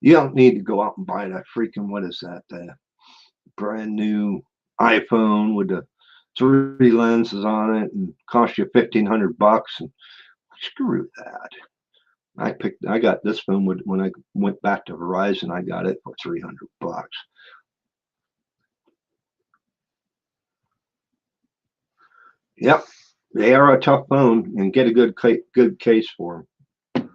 You don't need to go out and buy that freaking, what is that, brand new iPhone with the 3 lenses on it and cost you $1,500. And screw that. I got this phone when I went back to Verizon. I got it for $300. Yep, they are a tough phone, and get a good case for them,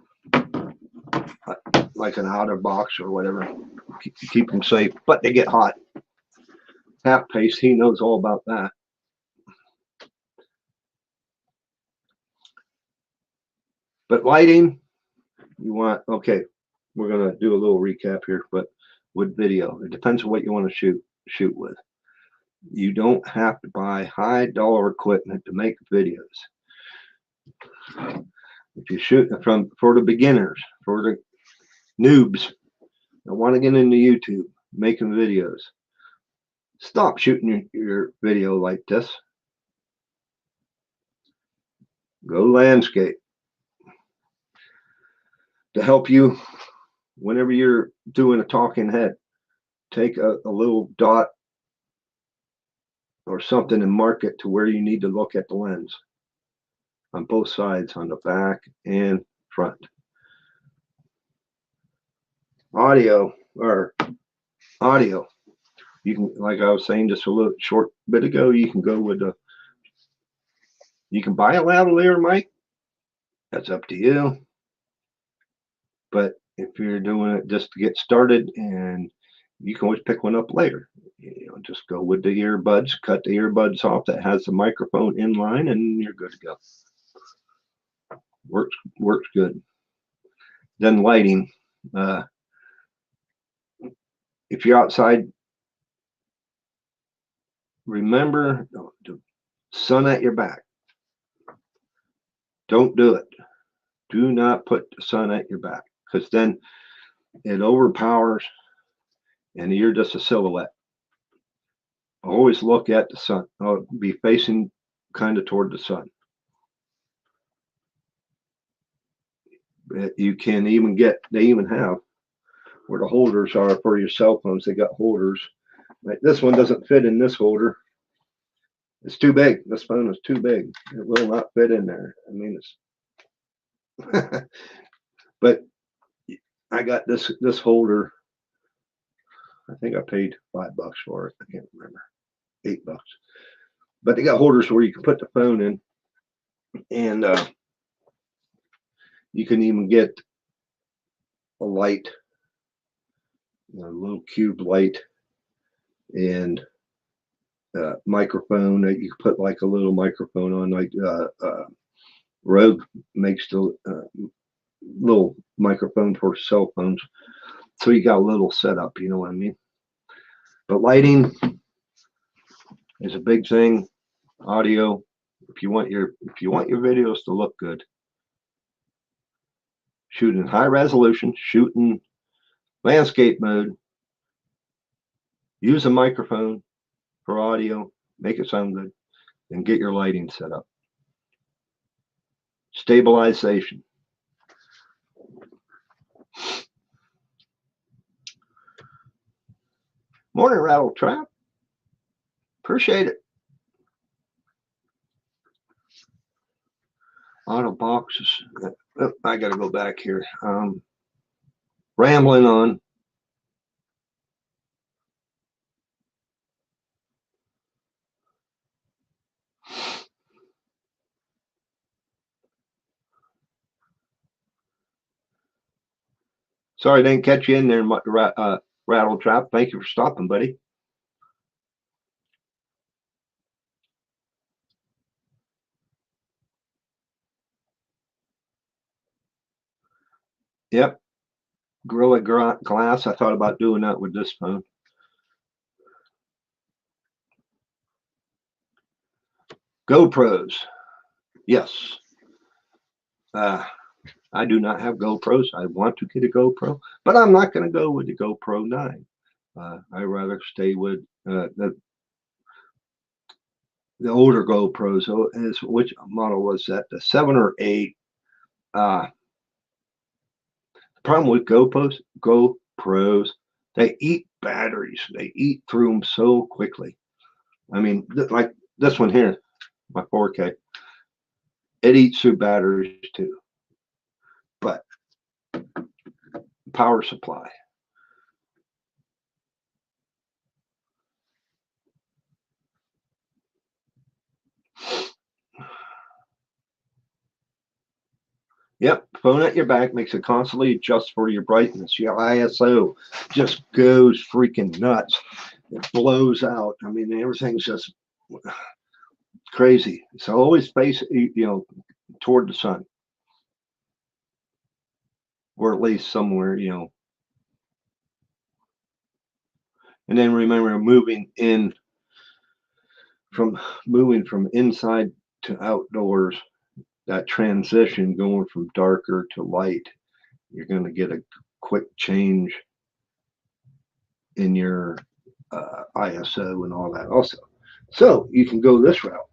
like an outer box or whatever. Keep them safe, but they get hot. Half Pace, he knows all about that. But lighting, you want, okay, we're gonna do a little recap here, but with video, it depends on what you want to shoot with. You don't have to buy high dollar equipment to make videos. If you shoot for the beginners, for the noobs that want to get into YouTube making videos, stop shooting your video like this. Go landscape. To help you whenever you're doing a talking head, take a little dot or something and mark it to where you need to look at the lens on both sides, on the back and front. Audio, you can, like I was saying just a little short bit ago, you can go with you can buy a lavalier mic. That's up to you. But if you're doing it just to get started, and you can always pick one up later, just go with the earbuds, cut the earbuds off that has the microphone in line, and you're good to go. Works good. Then lighting. If you're outside, remember the sun at your back. Don't do it. Do not put the sun at your back, because then it overpowers and you're just a silhouette. Always look at the sun. Be facing kind of toward the sun. You can even they even have where the holders are for your cell phones. They got holders. Like this one doesn't fit in this holder. It's too big. This phone is too big. It will not fit in there. I mean, it's but I got this holder. I think I paid $5 for it. I can't remember. $8. But they got holders where you can put the phone in, and you can even get a light, a little cube light, and microphone that you can put like a little microphone on, like Rogue makes the little microphone for cell phones. So you got a little setup, you know what I mean? But lighting is a big thing. Audio, if you want your videos to look good, shoot in high resolution, shoot in landscape mode, use a microphone for audio, make it sound good, and get your lighting set up. Stabilization. Morning, Rattle Trap. Appreciate it. Auto boxes. Oh, I got to go back here. Rambling on. Sorry I didn't catch you in there, Rattle Trap. Thank you for stopping, buddy. Yep. Gorilla Glass. I thought about doing that with this phone. GoPros. Yes. I do not have GoPros. I want to get a GoPro, but I'm not going to go with the GoPro 9. I'd rather stay with the older GoPros. Which model was that? The 7 or 8. The problem with GoPros, they eat batteries. They eat through them so quickly. I mean, like this one here, my 4K, it eats through batteries too. But power supply. Yep, phone at your back makes it constantly adjust for your brightness. Your ISO just goes freaking nuts. It blows out. I mean, everything's just crazy. So always face, toward the sun, or at least somewhere, And then remember moving from inside to outdoors. That transition going from darker to light, you're going to get a quick change in your ISO and all that also. So you can go this route.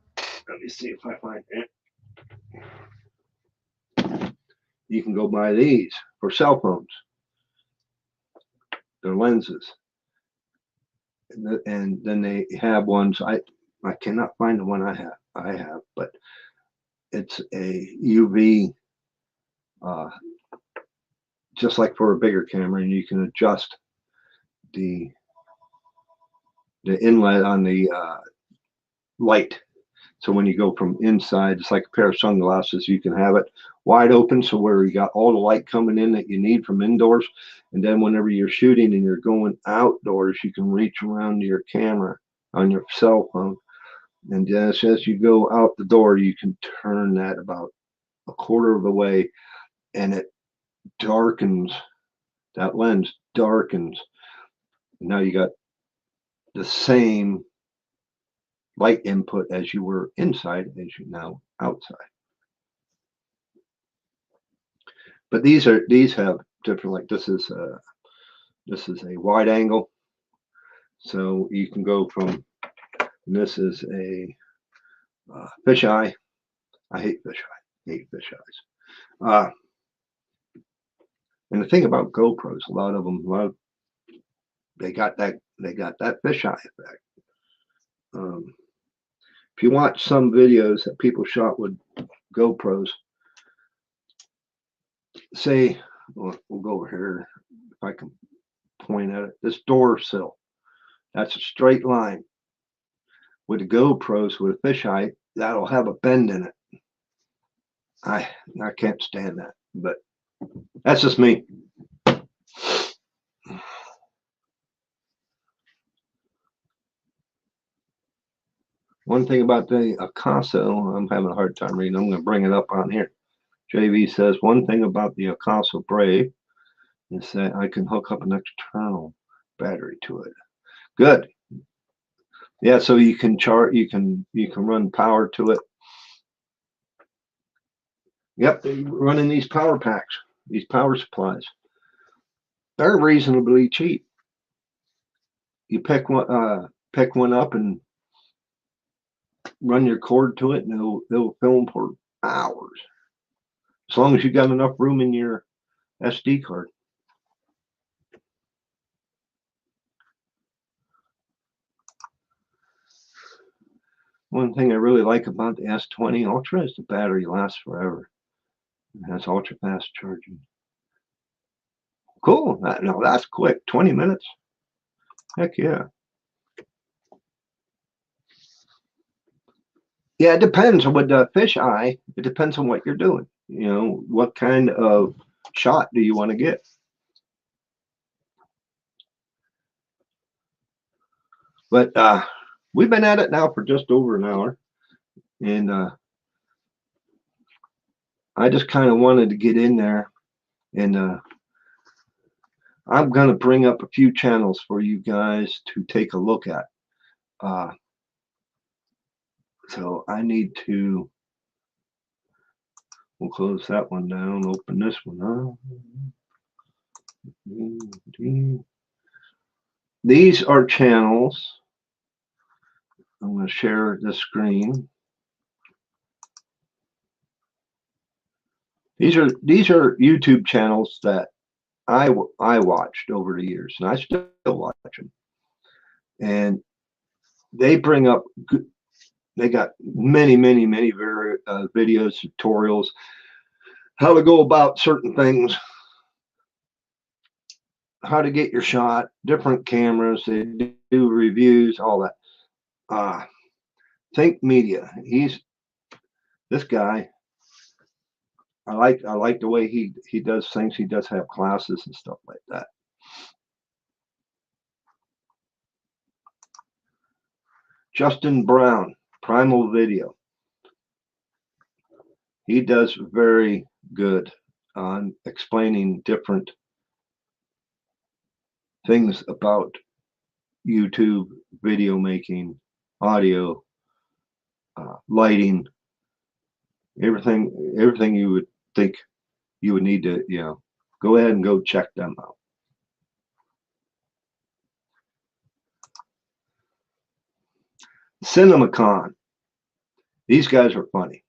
Let me see if I find it. You can go buy these for cell phones. They're lenses. And then they have ones, I cannot find the one I have, but it's a UV, just like for a bigger camera, and you can adjust the inlet on the light. So when you go from inside, it's like a pair of sunglasses. You can have it wide open, so where you got all the light coming in that you need from indoors. And then whenever you're shooting and you're going outdoors, you can reach around to your camera on your cell phone. And just as you go out the door, you can turn that about a quarter of the way, and it darkens, that lens darkens. Now you got the same light input as you were inside as you now outside. But these have different, like this is a wide angle, so you can go from, and this is a fisheye. I hate fisheye. Hate fisheyes. And the thing about GoPros, a lot of them, they got that fisheye effect. If you watch some videos that people shot with GoPros, say, we'll go over here if I can point at it. This door sill, that's a straight line. With the GoPros, with a fisheye, that'll have a bend in it. I can't stand that, but that's just me. One thing about the Akaso, I'm having a hard time reading. I'm going to bring it up on here. JV says, one thing about the Akaso Brave is that I can hook up an external battery to it. Good. Yeah, so you can run power to it. Yep, running these power packs, these power supplies. They're reasonably cheap. You pick one up and run your cord to it, and it'll film for hours, as long as you got enough room in your SD card. One thing I really like about the S20 Ultra is the battery lasts forever. It has ultra fast charging. Cool. Now that's quick. 20 minutes. Heck yeah. Yeah, it depends. With the fisheye, it depends on what you're doing. What kind of shot do you want to get? But we've been at it now for just over an hour, and I just kind of wanted to get in there And I'm going to bring up a few channels for you guys to take a look at. So I need to, we'll close that one down, open this one up. These are channels. I'm going to share the screen. These are YouTube channels that I watched over the years, and I still watch them. And they bring up good, they got many videos, tutorials, how to go about certain things, how to get your shot, different cameras. They do reviews, all that. Think Media. This guy. I like the way he does things. He does have classes and stuff like that. Justin Brown, Primal Video. He does very good on explaining different things about YouTube, video making, audio, lighting, everything you would think you would need to, go ahead and go check them out. CinemaCon. These guys are funny.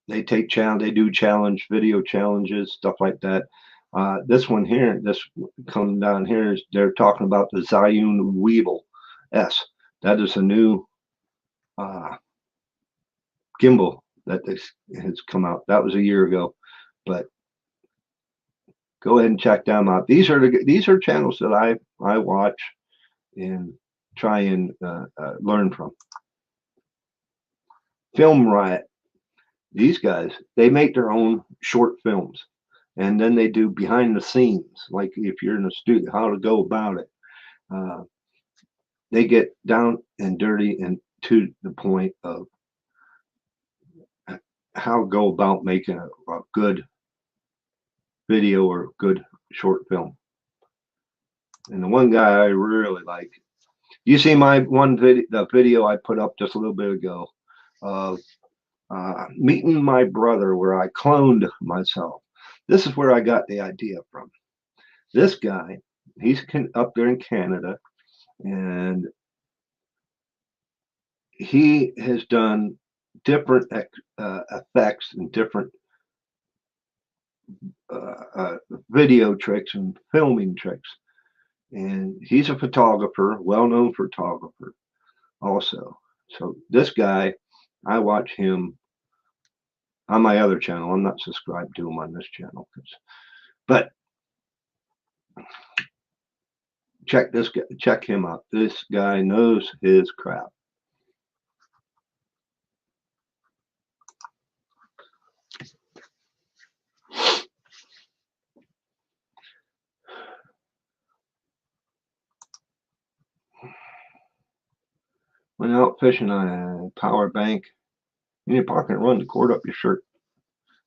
They do challenge video challenges, stuff like that. This one here, this coming down here, is they're talking about the Zhiyun Weeble S. That is a new gimbal that has come out. That was a year ago, but go ahead and check them out. These are channels that I watch and try and learn from. Film Riot. These guys, they make their own short films, and then they do behind the scenes, like if you're in a studio, how to go about it. They get down and dirty and to the point of how to go about making a good video or good short film. And the one guy I really like, you see my the video I put up just a little bit ago of meeting my brother, where I cloned myself. This is where I got the idea from. This guy, he's up there in Canada, and he has done different effects and different video tricks and filming tricks. And he's a photographer, well-known photographer also. So this guy, I watch him on my other channel. I'm not subscribed to him on this channel, but check him out. This guy knows his crap. When out fishing on a power bank in your pocket, run the cord up your shirt.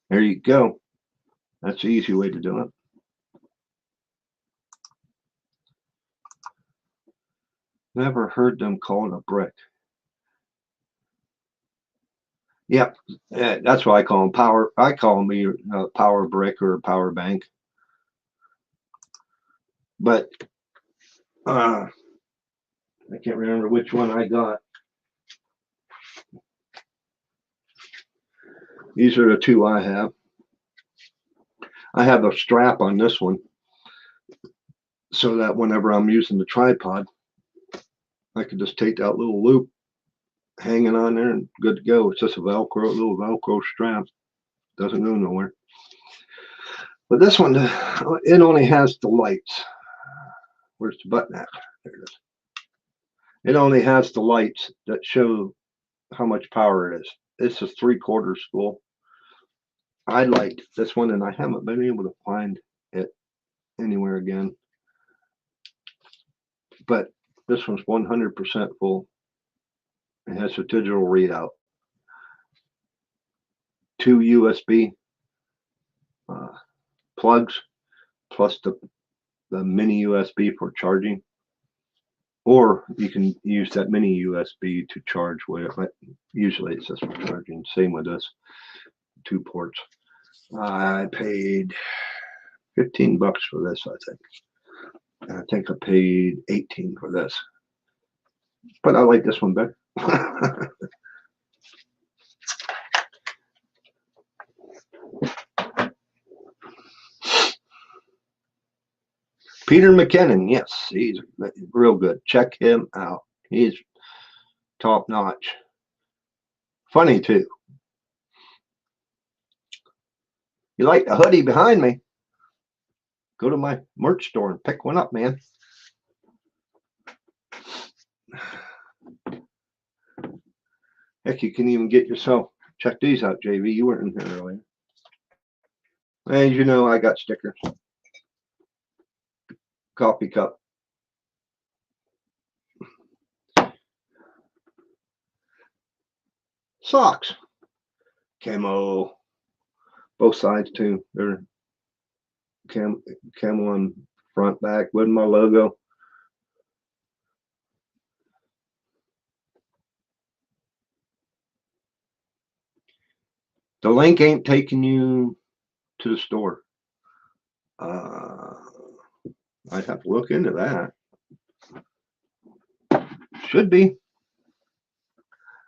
There you go. That's the easy way to do it. Never heard them call it a brick. Yep, that's what I call them. Power. I call them a power brick or a power bank. But I can't remember which one I got. These are the two I have. I have a strap on this one so that whenever I'm using the tripod, I can just take that little loop hanging on there and good to go. It's just a little Velcro strap. Doesn't go nowhere. But this one, it only has the lights. Where's the button at? There it is. It only has the lights that show how much power it is. It's a 3/4 spool. I liked this one, and I haven't been able to find it anywhere again. But this one's 100% full. It has a digital readout. 2 USB plugs plus the mini USB for charging. Or you can use that mini USB to charge with it. Usually it's just for charging. Same with this, 2 ports. I paid $15 for this, I think. And I think I paid 18 for this. But I like this one better. Peter McKinnon, yes, he's real good. Check him out. He's top notch. Funny too. You like the hoodie behind me? Go to my merch store and pick one up, man. Heck, you can even get yourself. Check these out, JV. You weren't in here earlier. As you know, I got stickers. Coffee cup. Socks. Camo. Both sides too. They're camo on front, back with my logo. The link ain't taking you to the store. I'd have to look into that. Should be.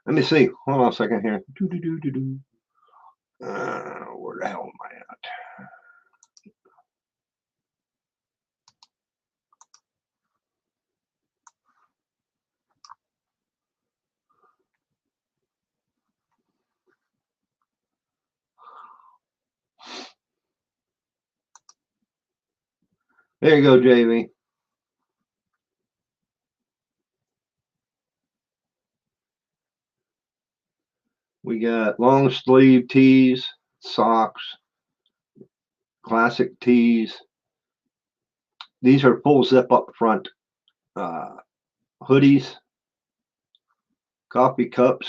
Let me see. Hold on a second here. Where the hell am I at? There you go, JV. We got long sleeve tees, socks, classic tees. These are full zip up front. Hoodies, coffee cups,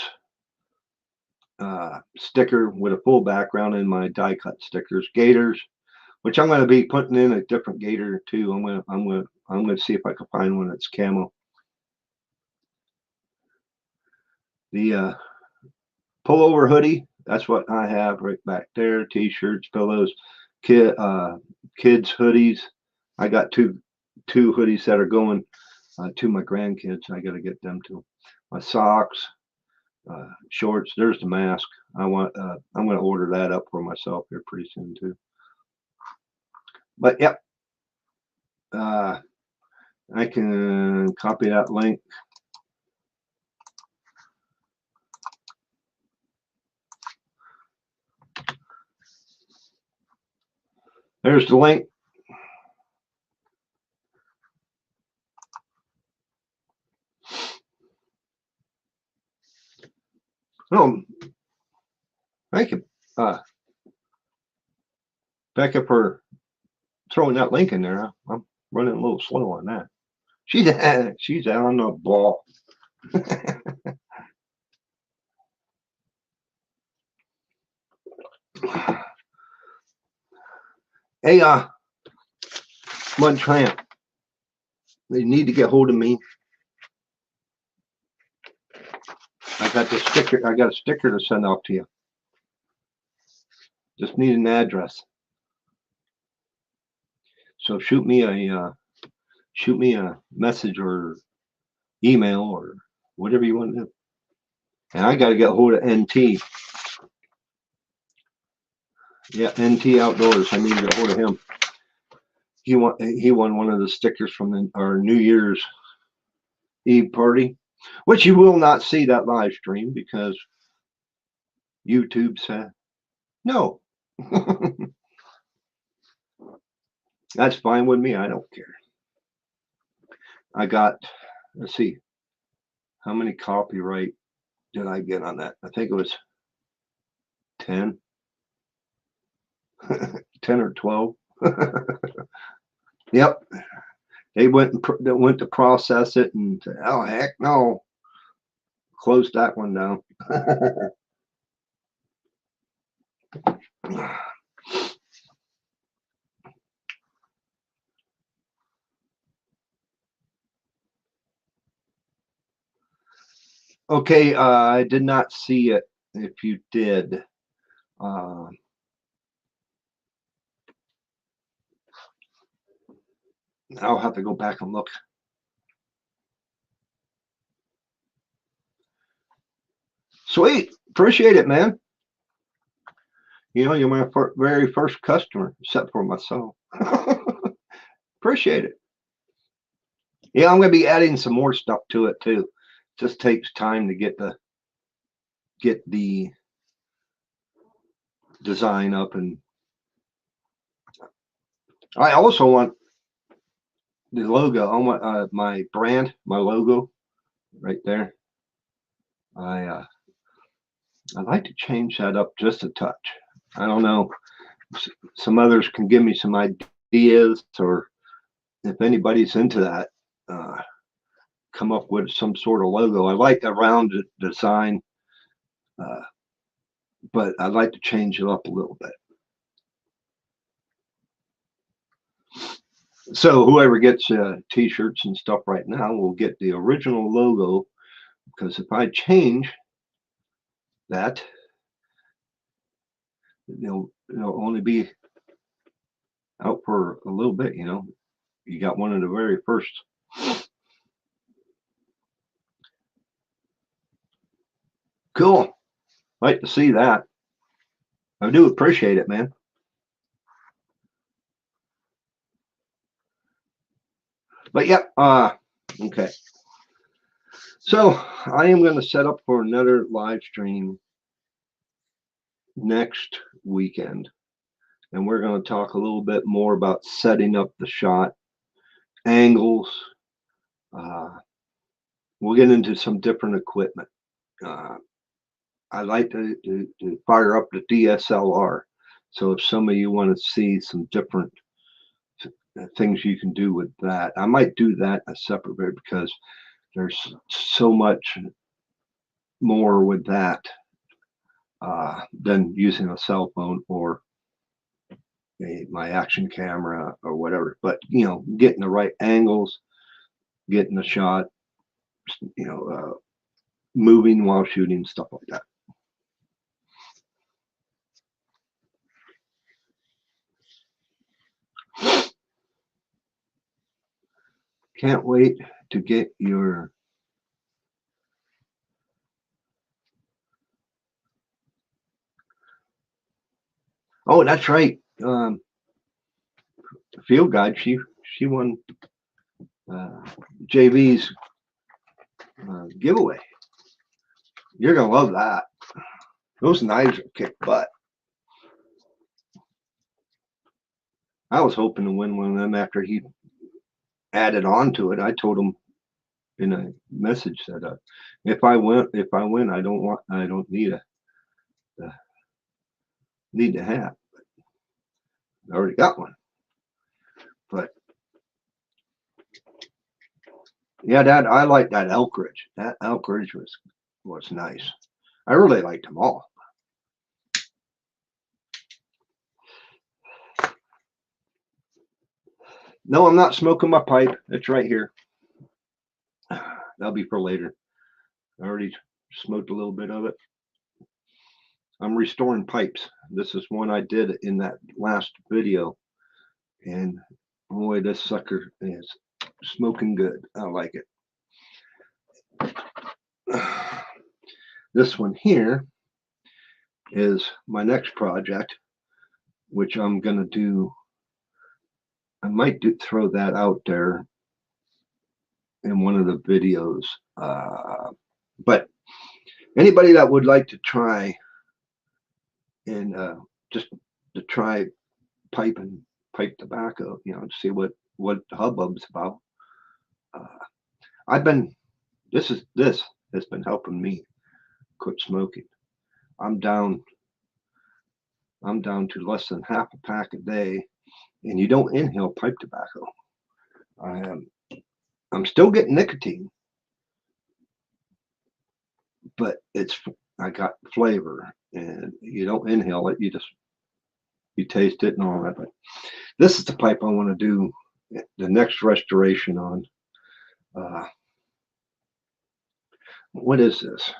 sticker with a full background in my die cut stickers, gaiters, which I'm going to be putting in a different gaiter too. I'm going to see if I can find one that's camo. The pullover hoodie, that's what I have right back there. T-shirts, pillows, kids hoodies. I got two hoodies that are going to my grandkids. I got to get them to my socks, shorts. There's the mask. I'm going to order that up for myself here pretty soon too. But yep, I can copy that link. There's the link. Oh, thank you, Becca, for throwing that link in there. I'm running a little slow on that. She's on the ball. Hey, Mud Tramp, they need to get hold of me. I got the sticker. I got a sticker to send out to you. Just need an address. So shoot me a message or email or whatever you want to do. And I got to get hold of NT. Yeah, NT Outdoors. I need to get hold of him. He won one of the stickers from our New Year's Eve party, which you will not see that live stream because YouTube said no. That's fine with me. I don't care. I got, let's see, how many copyright did I get on that? I think it was 10. 10 or 12. Yep. They went to process it and said, oh, heck no. Closed that one down. Okay, I did not see it. If you did, uh, I'll have to go back and look. Sweet, appreciate it, man. You know, you're my very first customer, except for myself. Appreciate it. Yeah, I'm going to be adding some more stuff to it too. Just takes time to get the design up, and I also want the logo. I want my brand, my logo, right there. I'd like to change that up just a touch. I don't know. Some others can give me some ideas, or if anybody's into that, uh, come up with some sort of logo. I like the rounded design, uh, but I'd like to change it up a little bit. So whoever gets t-shirts and stuff right now will get the original logo, because if I change that, it'll only be out for a little bit. You got one of the very first. Cool. Like to see that. I do appreciate it, man. But yeah, okay. So I am going to set up for another live stream next weekend, and we're going to talk a little bit more about setting up the shot, angles. We'll get into some different equipment. I like to fire up the DSLR. So if some of you want to see some different things you can do with that, I might do that a separate video, because there's so much more with that than using a cell phone or my action camera or whatever. But getting the right angles, getting the shot, moving while shooting, stuff like that. Can't wait to get your oh, that's right. Field guide, she won JV's giveaway. You're gonna love that. Those knives will kick butt. I was hoping to win one of them after he added on to it. I told him in a message that if I win, I don't need a hat. I already got one. But yeah, I like that elk ridge. That elk ridge was nice. I really liked them all. No, I'm not smoking my pipe. It's right here. That'll be for later. I already smoked a little bit of it. I'm restoring pipes. This is one I did in that last video. And boy, this sucker is smoking good. I like it. This one here is my next project, which I'm going to do. I might throw that out there in one of the videos. But anybody that would like to try and just to try pipe tobacco, to see what the hubbub's about. This has been helping me quit smoking. I'm down to less than half a pack a day, and you don't inhale pipe tobacco. I'm still getting nicotine, but I got flavor, and you don't inhale it. You taste it and all that. But this is the pipe I want to do the next restoration on. What is this?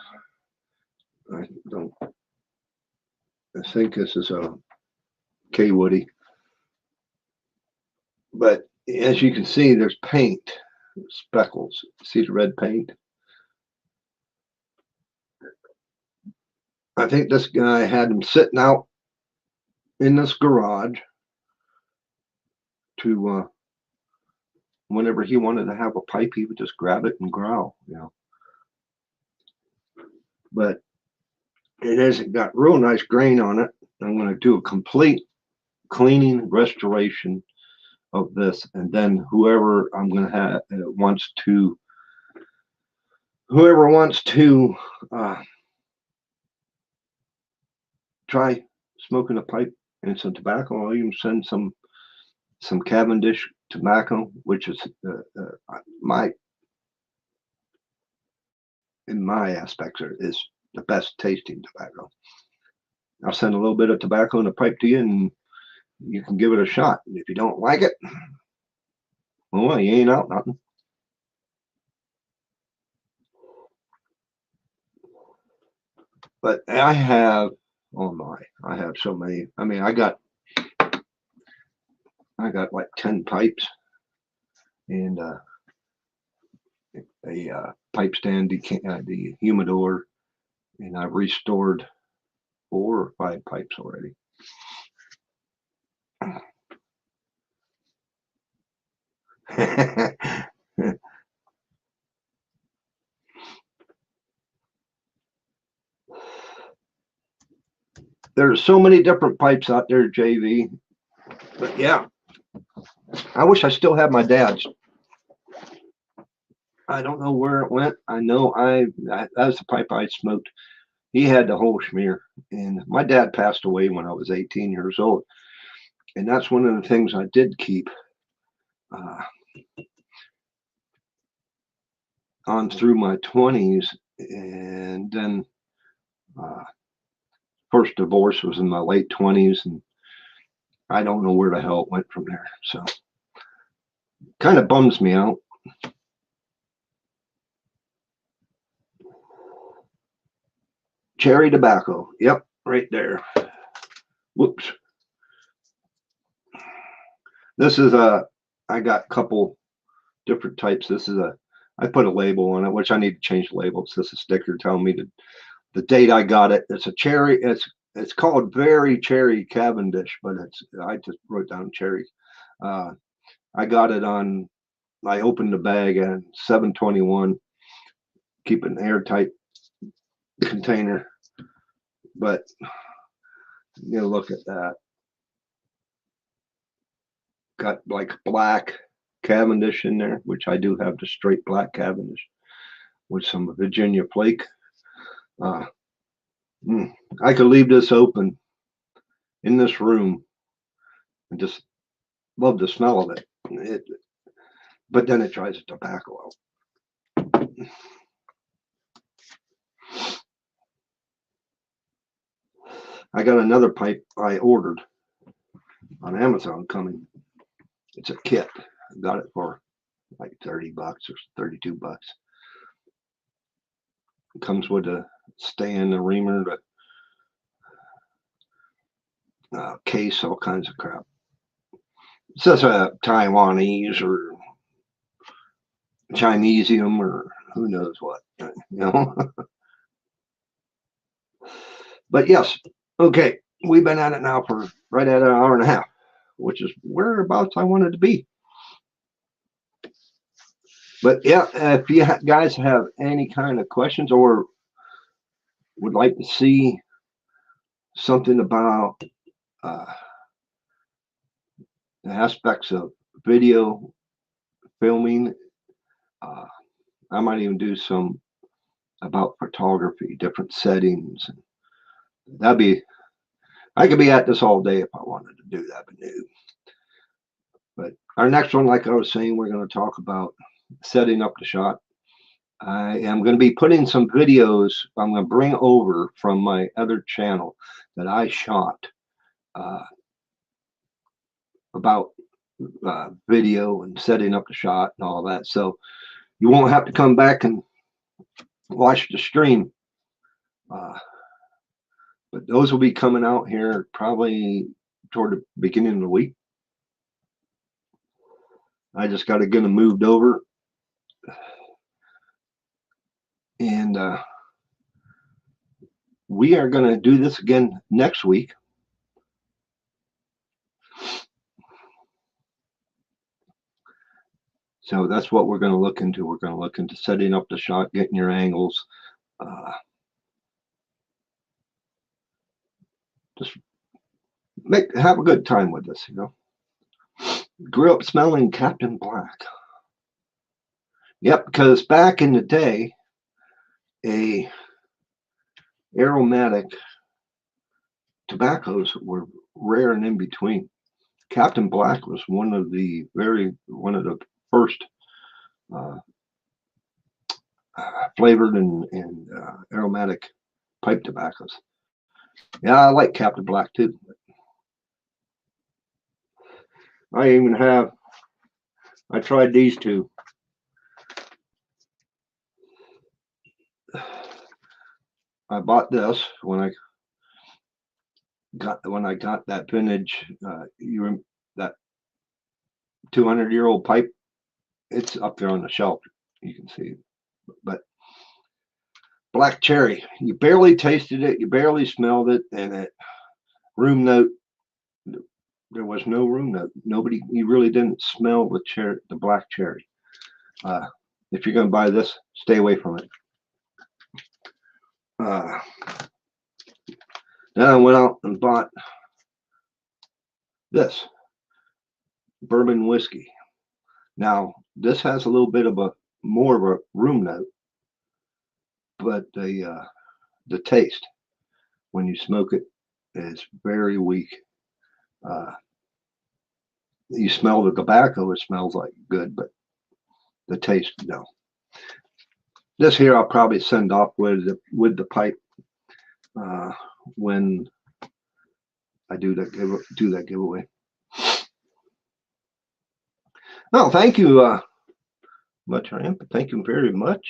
I don't. I think this is a K Woody, but as you can see, there's paint speckles. See the red paint? I think this guy had him sitting out in this garage to whenever he wanted to have a pipe, he would just grab it and growl, But it hasn't got real nice grain on it. I'm going to do a complete cleaning restoration of this, and then whoever I'm going to have whoever wants to try smoking a pipe and some tobacco, I'll even send some Cavendish tobacco, which is in my aspects is the best tasting tobacco. I'll send a little bit of tobacco in a pipe to you, and you can give it a shot. And if you don't like it, well, you ain't out nothing. But I have, oh my, I have so many. I mean, I got like 10 pipes and a pipe stand, the humidor, and I've restored 4 or 5 pipes already. There's so many different pipes out there, JV. But yeah, I wish I still had my dad's. I don't know where it went. I know that was the pipe I smoked. He had the whole schmear. And my dad passed away when I was 18 years old. And that's one of the things I did keep on through my 20s. And then first divorce was in my late 20s. And I don't know where the hell it went from there. So kind of bums me out. Cherry tobacco. Yep, right there. Whoops. This is I got a couple different types. This is I put a label on it, which I need to change the label. It's just a sticker telling me the date I got it. It's a cherry. It's called Very Cherry Cavendish, but I just wrote down cherry. I got it on. I opened the bag at 7/21. Keep it in an airtight container. But look at that. Got like black Cavendish in there, which I do have the straight black Cavendish with some Virginia flake. I could leave this open in this room and just love the smell of it. But then it dries the tobacco out. I got another pipe I ordered on Amazon coming. It's a kit. I got it for like $30 or $32. It comes with a stand, a reamer, the case, all kinds of crap. It says a Taiwanese or Chinesium or who knows what, But yes, okay, we've been at it now for right at an hour and a half, which is whereabouts I wanted to be. But yeah, if you guys have any kind of questions or would like to see something about the aspects of video filming, I might even do some about photography, different settings. I could be at this all day if I wanted to do that, but no. But our next one, like I was saying, we're going to talk about setting up the shot. I am going to be putting some videos I'm going to bring over from my other channel that I shot about video and setting up the shot and all that. So you won't have to come back and watch the stream. But those will be coming out here probably toward the beginning of the week. I just got to get them moved over. And we are going to do this again next week. So that's what we're going to look into. We're going to look into setting up the shot, getting your angles. Just have a good time with this, you know. Grew up smelling Captain Black. Yep, because back in the day, a aromatic tobaccos were rare and in between. Captain Black was one of the first flavored and aromatic pipe tobaccos. Yeah, I like Captain Black too. I tried these two. I bought this when I got that vintage, that 200-year-old pipe. It's up there on the shelf. You can see, but black cherry. You barely tasted it. You barely smelled it, and it room note. There was no room note. You really didn't smell the black cherry. If you're going to buy this, stay away from it. Then I went out and bought this bourbon whiskey. Now this has a little bit of more of a room note, but the taste when you smoke it is very weak. You smell the tobacco, it smells like good, but the taste, no. This here I'll probably send off with the pipe when I do that giveaway. Well, thank you much, Ramp. Thank you very much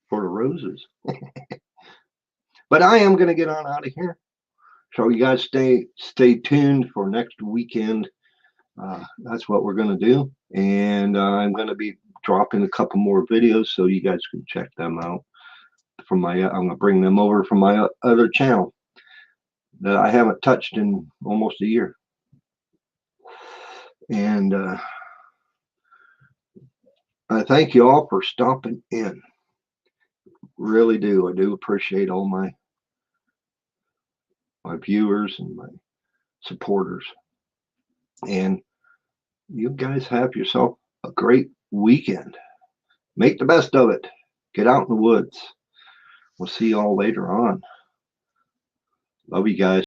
for the roses. But I am going to get on out of here. So you guys stay tuned for next weekend. That's what we're going to do. And I'm going to be dropping a couple more videos so you guys can check them out. I'm going to bring them over from my other channel that I haven't touched in almost a year. And I thank you all for stopping in. Really do. I do appreciate all my viewers and my supporters. And you guys have yourself a great weekend. Make the best of it. Get out in the woods. We'll see y'all later on. Love you guys.